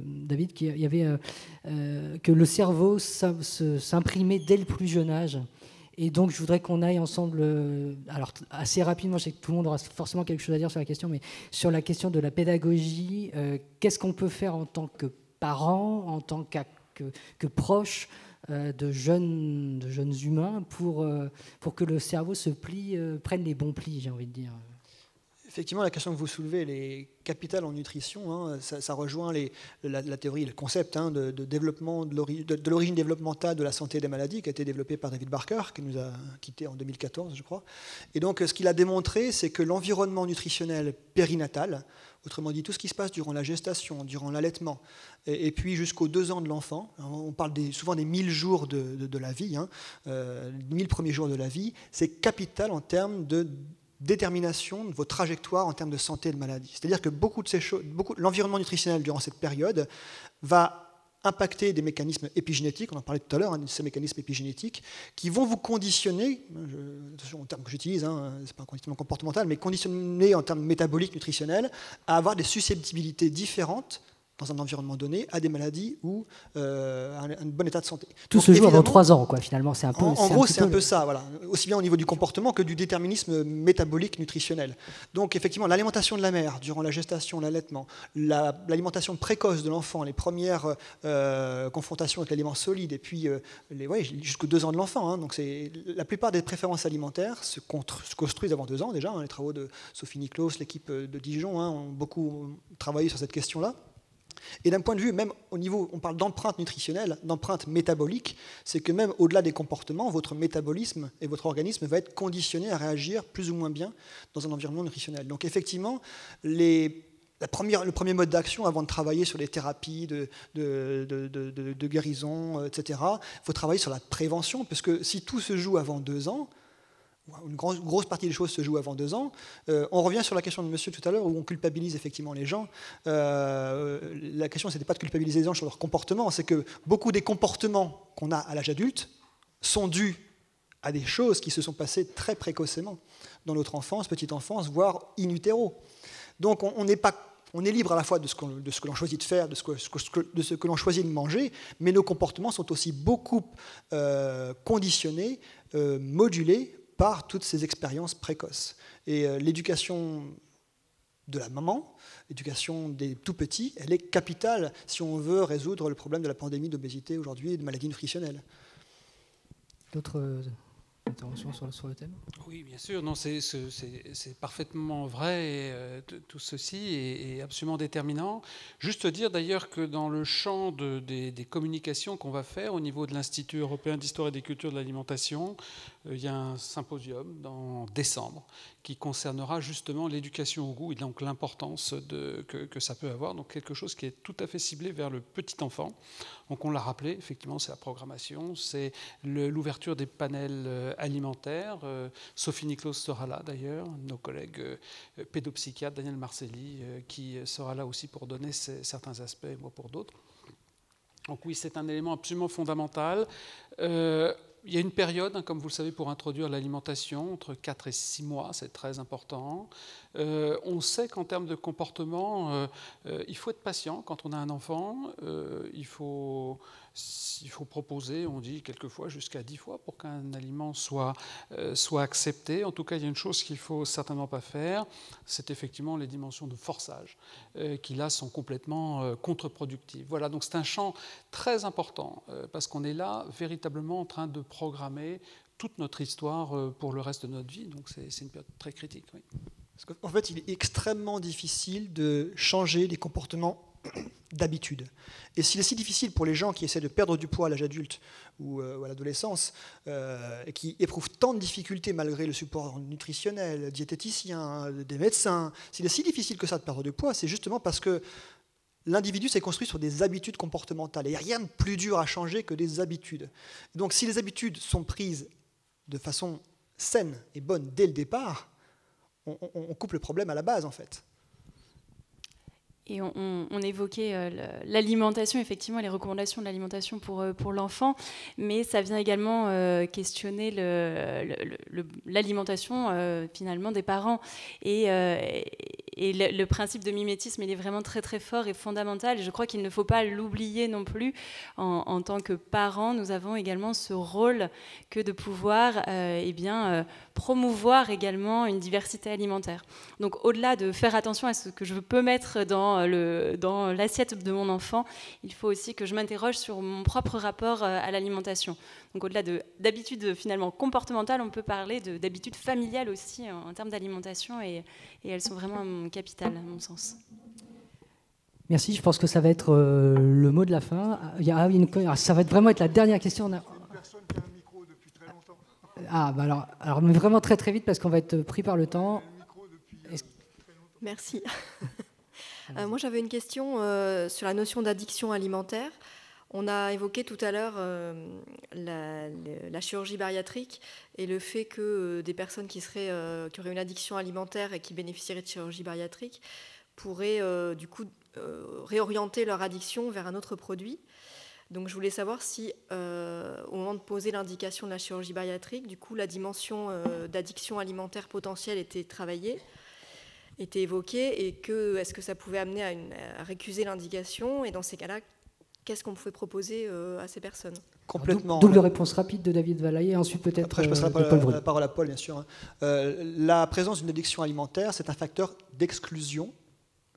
David, qu'il y avait que le cerveau s'imprimait dès le plus jeune âge. Et donc, je voudrais qu'on aille ensemble, alors assez rapidement, je sais que tout le monde aura forcément quelque chose à dire sur la question, mais sur la question de la pédagogie, qu'est-ce qu'on peut faire en tant que parents, en tant que proches de jeunes humains pour que le cerveau se plie, prenne les bons plis, j'ai envie de dire. Effectivement, la question que vous soulevez, elle est capitale en nutrition. Ça rejoint la théorie, le concept de développement, de l'origine développementale de la santé des maladies, qui a été développé par David Barker, qui nous a quittés en 2014, je crois. Et donc, ce qu'il a démontré, c'est que l'environnement nutritionnel périnatal, autrement dit, tout ce qui se passe durant la gestation, durant l'allaitement, et puis jusqu'aux 2 ans de l'enfant, on parle souvent des 1000 jours de la vie, 1000 premiers jours de la vie, c'est capital en termes de détermination de vos trajectoires en termes de santé et de maladie. C'est-à-dire que l'environnement nutritionnel durant cette période va impacter des mécanismes épigénétiques, on en parlait tout à l'heure, de ces mécanismes épigénétiques, qui vont vous conditionner, attention au terme que j'utilise, ce n'est pas un conditionnement comportemental, mais conditionner en termes métaboliques, nutritionnels, à avoir des susceptibilités différentes dans un environnement donné, à des maladies ou à un bon état de santé. Tout se joue avant 3 ans, quoi, finalement. C'est un peu, en gros, c'est un peu ça, voilà. Aussi bien au niveau du comportement que du déterminisme métabolique nutritionnel. Donc, effectivement, l'alimentation de la mère durant la gestation, l'allaitement, l'alimentation précoce de l'enfant, les premières confrontations avec l'aliment solide, et puis jusqu'aux 2 ans de l'enfant. Donc, la plupart des préférences alimentaires se construisent avant 2 ans, déjà. Les travaux de Sophie Nicklaus, l'équipe de Dijon, ont beaucoup travaillé sur cette question-là. Et d'un point de vue, même au niveau, on parle d'empreinte nutritionnelle, d'empreinte métabolique, c'est que même au-delà des comportements, votre métabolisme et votre organisme va être conditionné à réagir plus ou moins bien dans un environnement nutritionnel. Donc effectivement, le premier mode d'action avant de travailler sur les thérapies de guérison, etc., il faut travailler sur la prévention, parce que si tout se joue avant 2 ans, une grosse partie des choses se joue avant 2 ans. On revient sur la question de monsieur tout à l'heure, où on culpabilise effectivement les gens. La question, ce n'était pas de culpabiliser les gens sur leur comportement, c'est que beaucoup des comportements qu'on a à l'âge adulte sont dus à des choses qui se sont passées très précocement dans notre enfance, petite enfance, voire in utero. Donc on est libre à la fois de ce que l'on choisit de faire, de ce que l'on choisit de manger, mais nos comportements sont aussi beaucoup conditionnés, modulés par toutes ces expériences précoces. Et l'éducation de la maman, l'éducation des tout-petits, elle est capitale si on veut résoudre le problème de la pandémie d'obésité aujourd'hui et de maladies nutritionnelles. D'autres intervention sur le thème? Oui, bien sûr. Non, c'est parfaitement vrai. Tout ceci est absolument déterminant. Juste dire d'ailleurs que dans le champ des communications qu'on va faire au niveau de l'Institut européen d'histoire et des cultures de l'alimentation, il y a un symposium en décembre qui concernera justement l'éducation au goût et donc l'importance que ça peut avoir. Donc quelque chose qui est tout à fait ciblé vers le petit enfant. Donc on l'a rappelé, effectivement, c'est la programmation, c'est l'ouverture des panels alimentaires. Sophie Niclos sera là d'ailleurs, nos collègues pédopsychiatres, Daniel Marcelli, qui sera là aussi pour donner certains aspects, moi pour d'autres. Donc oui, c'est un élément absolument fondamental. Il y a une période, comme vous le savez, pour introduire l'alimentation, entre 4 et 6 mois, c'est très important. On sait qu'en termes de comportement, il faut être patient quand on a un enfant. Il faut proposer, on dit quelquefois jusqu'à 10 fois pour qu'un aliment soit accepté. En tout cas, il y a une chose qu'il ne faut certainement pas faire, c'est effectivement les dimensions de forçage, qui là sont complètement contre-productives. Voilà, donc c'est un champ très important, parce qu'on est là véritablement en train de programmer toute notre histoire pour le reste de notre vie. Donc c'est une période très critique. Oui. Parce qu'en fait, il est extrêmement difficile de changer les comportements d'habitude. Et s'il est si difficile pour les gens qui essaient de perdre du poids à l'âge adulte ou à l'adolescence, et qui éprouvent tant de difficultés malgré le support nutritionnel, diététicien, des médecins, s'il est si difficile que ça de perdre du poids, c'est justement parce que l'individu s'est construit sur des habitudes comportementales. Et il n'y a rien de plus dur à changer que des habitudes. Donc si les habitudes sont prises de façon saine et bonne dès le départ, on coupe le problème à la base, en fait. Et on évoquait l'alimentation, effectivement, les recommandations de l'alimentation pour l'enfant, mais ça vient également questionner l'alimentation finalement des parents. Et le principe de mimétisme, il est vraiment très très fort et fondamental. Et je crois qu'il ne faut pas l'oublier non plus. En tant que parents, nous avons également ce rôle que de pouvoir promouvoir également une diversité alimentaire. Donc au-delà de faire attention à ce que je peux mettre dans l'assiette de mon enfant, il faut aussi que je m'interroge sur mon propre rapport à l'alimentation. Donc au-delà d'habitudes finalement comportementales, on peut parler d'habitudes familiales aussi en termes d'alimentation, et elles sont vraiment capitales à mon sens. Merci, je pense que ça va être le mot de la fin. Ça va vraiment être la dernière question. Une personne qui a un micro depuis très longtemps. Alors mais vraiment très très vite parce qu'on va être pris par le temps. Merci. Moi, j'avais une question sur la notion d'addiction alimentaire. On a évoqué tout à l'heure la chirurgie bariatrique et le fait que des personnes qui auraient une addiction alimentaire et qui bénéficieraient de chirurgie bariatrique pourraient du coup réorienter leur addiction vers un autre produit. Donc, je voulais savoir si, au moment de poser l'indication de la chirurgie bariatrique, du coup, la dimension d'addiction alimentaire potentielle était travaillée, était évoqué, et est-ce que ça pouvait amener à récuser l'indication, et dans ces cas-là, qu'est-ce qu'on pouvait proposer à ces personnes? Complètement. Double réponse rapide de David Valayer, ensuite peut-être Après, je passerai la parole à Paul, bien sûr. La présence d'une addiction alimentaire, c'est un facteur d'exclusion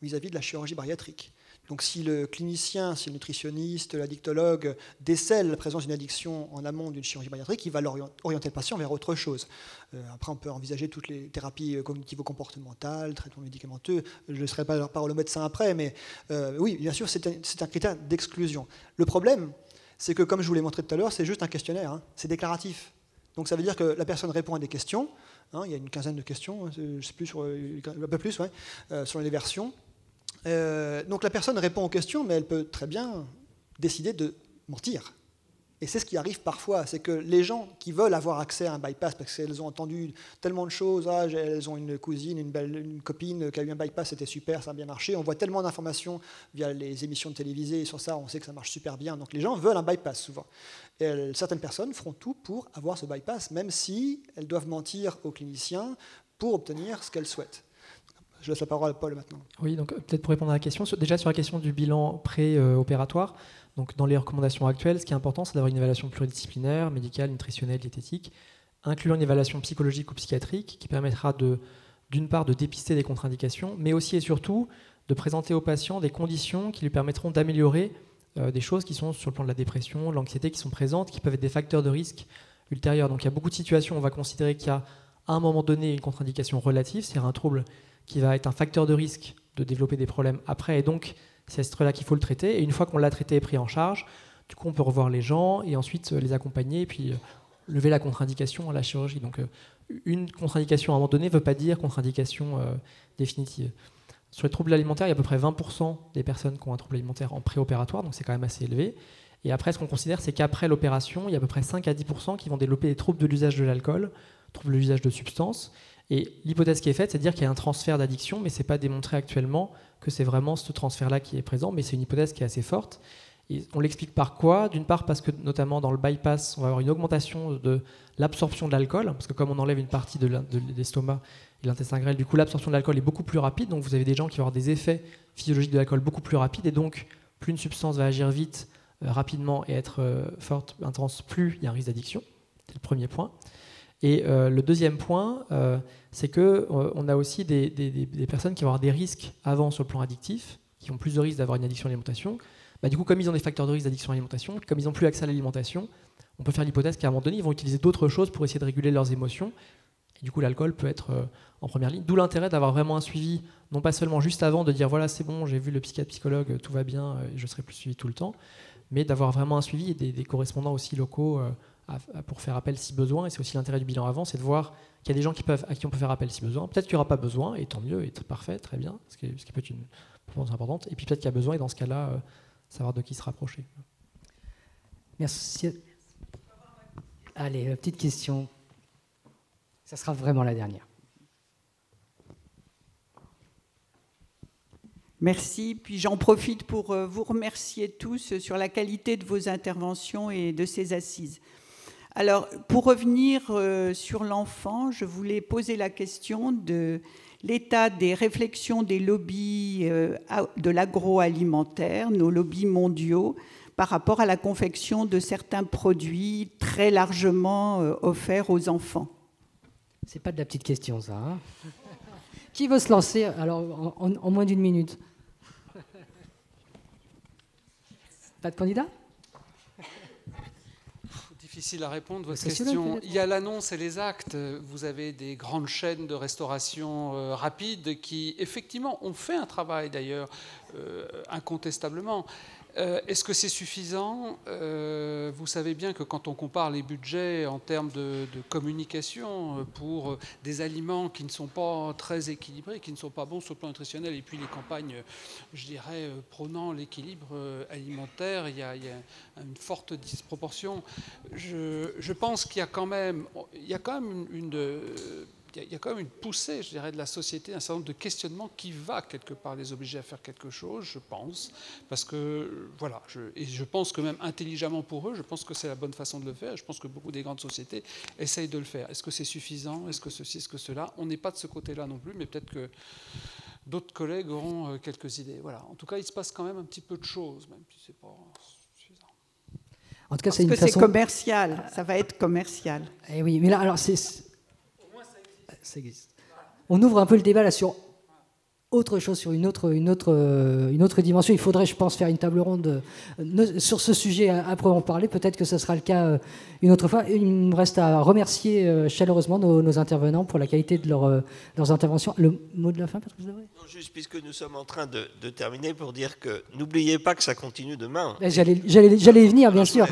vis-à-vis de la chirurgie bariatrique. Donc si le clinicien, si le nutritionniste, l'addictologue décèle la présence d'une addiction en amont d'une chirurgie bariatrique, il va orienter le patient vers autre chose. Après, on peut envisager toutes les thérapies cognitivo-comportementales, traitements médicamenteux. Je ne laisserai pas la parole au médecin après, mais oui, bien sûr, c'est un critère d'exclusion. Le problème, c'est que, comme je vous l'ai montré tout à l'heure, c'est juste un questionnaire, hein, c'est déclaratif. Donc ça veut dire que la personne répond à des questions, hein, il y a une quinzaine de questions, je ne sais plus, un peu plus, sur les versions. Donc la personne répond aux questions, mais elle peut très bien décider de mentir. Et c'est ce qui arrive parfois, c'est que les gens qui veulent avoir accès à un bypass, parce qu'elles ont entendu tellement de choses, elles ont une cousine, une copine qui a eu un bypass, c'était super, ça a bien marché, on voit tellement d'informations via les émissions de télévisées, sur ça on sait que ça marche super bien, donc les gens veulent un bypass souvent. Et certaines personnes feront tout pour avoir ce bypass, même si elles doivent mentir aux cliniciens pour obtenir ce qu'elles souhaitent. Je laisse la parole à Paul maintenant. Oui, donc peut-être pour répondre à la question, déjà sur la question du bilan pré-opératoire, donc dans les recommandations actuelles, ce qui est important, c'est d'avoir une évaluation pluridisciplinaire, médicale, nutritionnelle, diététique, incluant une évaluation psychologique ou psychiatrique qui permettra d'une part de dépister des contre-indications, mais aussi et surtout de présenter au patient des conditions qui lui permettront d'améliorer des choses qui sont sur le plan de la dépression, l'anxiété, qui sont présentes, qui peuvent être des facteurs de risque ultérieure. Donc il y a beaucoup de situations où on va considérer qu'il y a à un moment donné une contre-indication relative, c'est-à-dire un trouble qui va être un facteur de risque de développer des problèmes après, et donc c'est à ce stade-là qu'il faut le traiter. Et une fois qu'on l'a traité et pris en charge, du coup on peut revoir les gens et ensuite les accompagner et puis lever la contre-indication à la chirurgie. Donc une contre-indication à un moment donné ne veut pas dire contre-indication définitive. Sur les troubles alimentaires, il y a à peu près 20% des personnes qui ont un trouble alimentaire en préopératoire, donc c'est quand même assez élevé. Et après, ce qu'on considère, c'est qu'après l'opération, il y a à peu près 5 à 10% qui vont développer des troubles de l'usage de l'alcool, troubles de l'usage de substances. Et l'hypothèse qui est faite, c'est de dire qu'il y a un transfert d'addiction, mais ce n'est pas démontré actuellement que c'est vraiment ce transfert-là qui est présent, mais c'est une hypothèse qui est assez forte. Et on l'explique par quoi? D'une part parce que notamment dans le bypass, on va avoir une augmentation de l'absorption de l'alcool, parce que comme on enlève une partie de l'estomac et l'intestin grêle, du coup l'absorption de l'alcool est beaucoup plus rapide, donc vous avez des gens qui vont avoir des effets physiologiques de l'alcool beaucoup plus rapides, et donc plus une substance va agir vite, rapidement et être forte, intense, plus il y a un risque d'addiction. C'est le premier point. Et le deuxième point, c'est qu'on a aussi des personnes qui vont avoir des risques avant sur le plan addictif, qui ont plus de risques d'avoir une addiction à l'alimentation. Bah, du coup, comme ils ont des facteurs de risque d'addiction à l'alimentation, comme ils n'ont plus accès à l'alimentation, on peut faire l'hypothèse qu'à un moment donné, ils vont utiliser d'autres choses pour essayer de réguler leurs émotions. Et du coup, l'alcool peut être en première ligne. D'où l'intérêt d'avoir vraiment un suivi, non pas seulement juste avant de dire voilà, c'est bon, j'ai vu le psychiatre, psychologue, tout va bien, je serai plus suivi tout le temps, mais d'avoir vraiment un suivi et des correspondants aussi locaux pour faire appel si besoin. Et c'est aussi l'intérêt du bilan avant, c'est de voir qu'il y a des gens à qui on peut faire appel si besoin. Peut-être qu'il n'y aura pas besoin, et tant mieux, et parfait, très bien, ce qui peut être une proportion importante. Et puis peut-être qu'il y a besoin, et dans ce cas-là, savoir de qui se rapprocher. Merci. Allez, petite question. Ça sera vraiment la dernière. Merci. Puis j'en profite pour vous remercier tous sur la qualité de vos interventions et de ces assises. Alors, pour revenir sur l'enfant, je voulais poser la question de l'état des réflexions des lobbies de l'agroalimentaire, nos lobbies mondiaux, par rapport à la confection de certains produits très largement offerts aux enfants. C'est pas de la petite question, ça. Hein. Qui veut se lancer alors, en moins d'une minute? Pas de candidat? Difficile à répondre, votre question. Il y a l'annonce et les actes. Vous avez des grandes chaînes de restauration rapide qui, effectivement, ont fait un travail, d'ailleurs, incontestablement. Est-ce que c'est suffisant? Vous savez bien que quand on compare les budgets en termes de communication pour des aliments qui ne sont pas très équilibrés, qui ne sont pas bons sur le plan nutritionnel, et puis les campagnes, je dirais, prônant l'équilibre alimentaire, il y a une forte disproportion. Je pense qu'il y a quand même une poussée, je dirais, de la société, un certain nombre de questionnements qui va quelque part les obliger à faire quelque chose, je pense, parce que, voilà, je pense que même intelligemment pour eux, je pense que c'est la bonne façon de le faire, je pense que beaucoup des grandes sociétés essayent de le faire. Est-ce que c'est suffisant? Est-ce que ceci, est-ce que cela? On n'est pas de ce côté-là non plus, mais peut-être que d'autres collègues auront quelques idées. Voilà. En tout cas, il se passe quand même un petit peu de choses, même si c'est pas suffisant. En tout cas, parce que c'est commercial, ça va être commercial. Eh oui, mais là, alors ça existe. On ouvre un peu le débat là sur autre chose, sur une autre dimension. Il faudrait, je pense, faire une table ronde sur ce sujet après en parler. Peut-être que ce sera le cas une autre fois. Il me reste à remercier chaleureusement nos intervenants pour la qualité de leurs interventions. Le mot de la fin, Patrice Debré ? Non, juste puisque nous sommes en train de terminer, pour dire que n'oubliez pas que ça continue demain. J'allais y venir, bien sûr.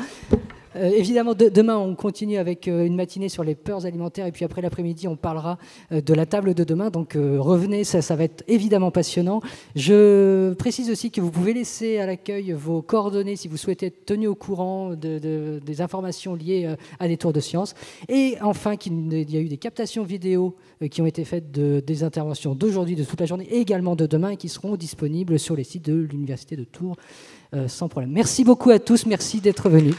Évidemment, demain, on continue avec une matinée sur les peurs alimentaires et puis après l'après-midi, on parlera de la table de demain. Donc revenez, ça va être évidemment passionnant. Je précise aussi que vous pouvez laisser à l'accueil vos coordonnées si vous souhaitez être tenu au courant des informations liées à des tours de science. Et enfin, qu'il y a eu des captations vidéo qui ont été faites des interventions d'aujourd'hui, de toute la journée et également de demain et qui seront disponibles sur les sites de l'Université de Tours sans problème. Merci beaucoup à tous, merci d'être venus.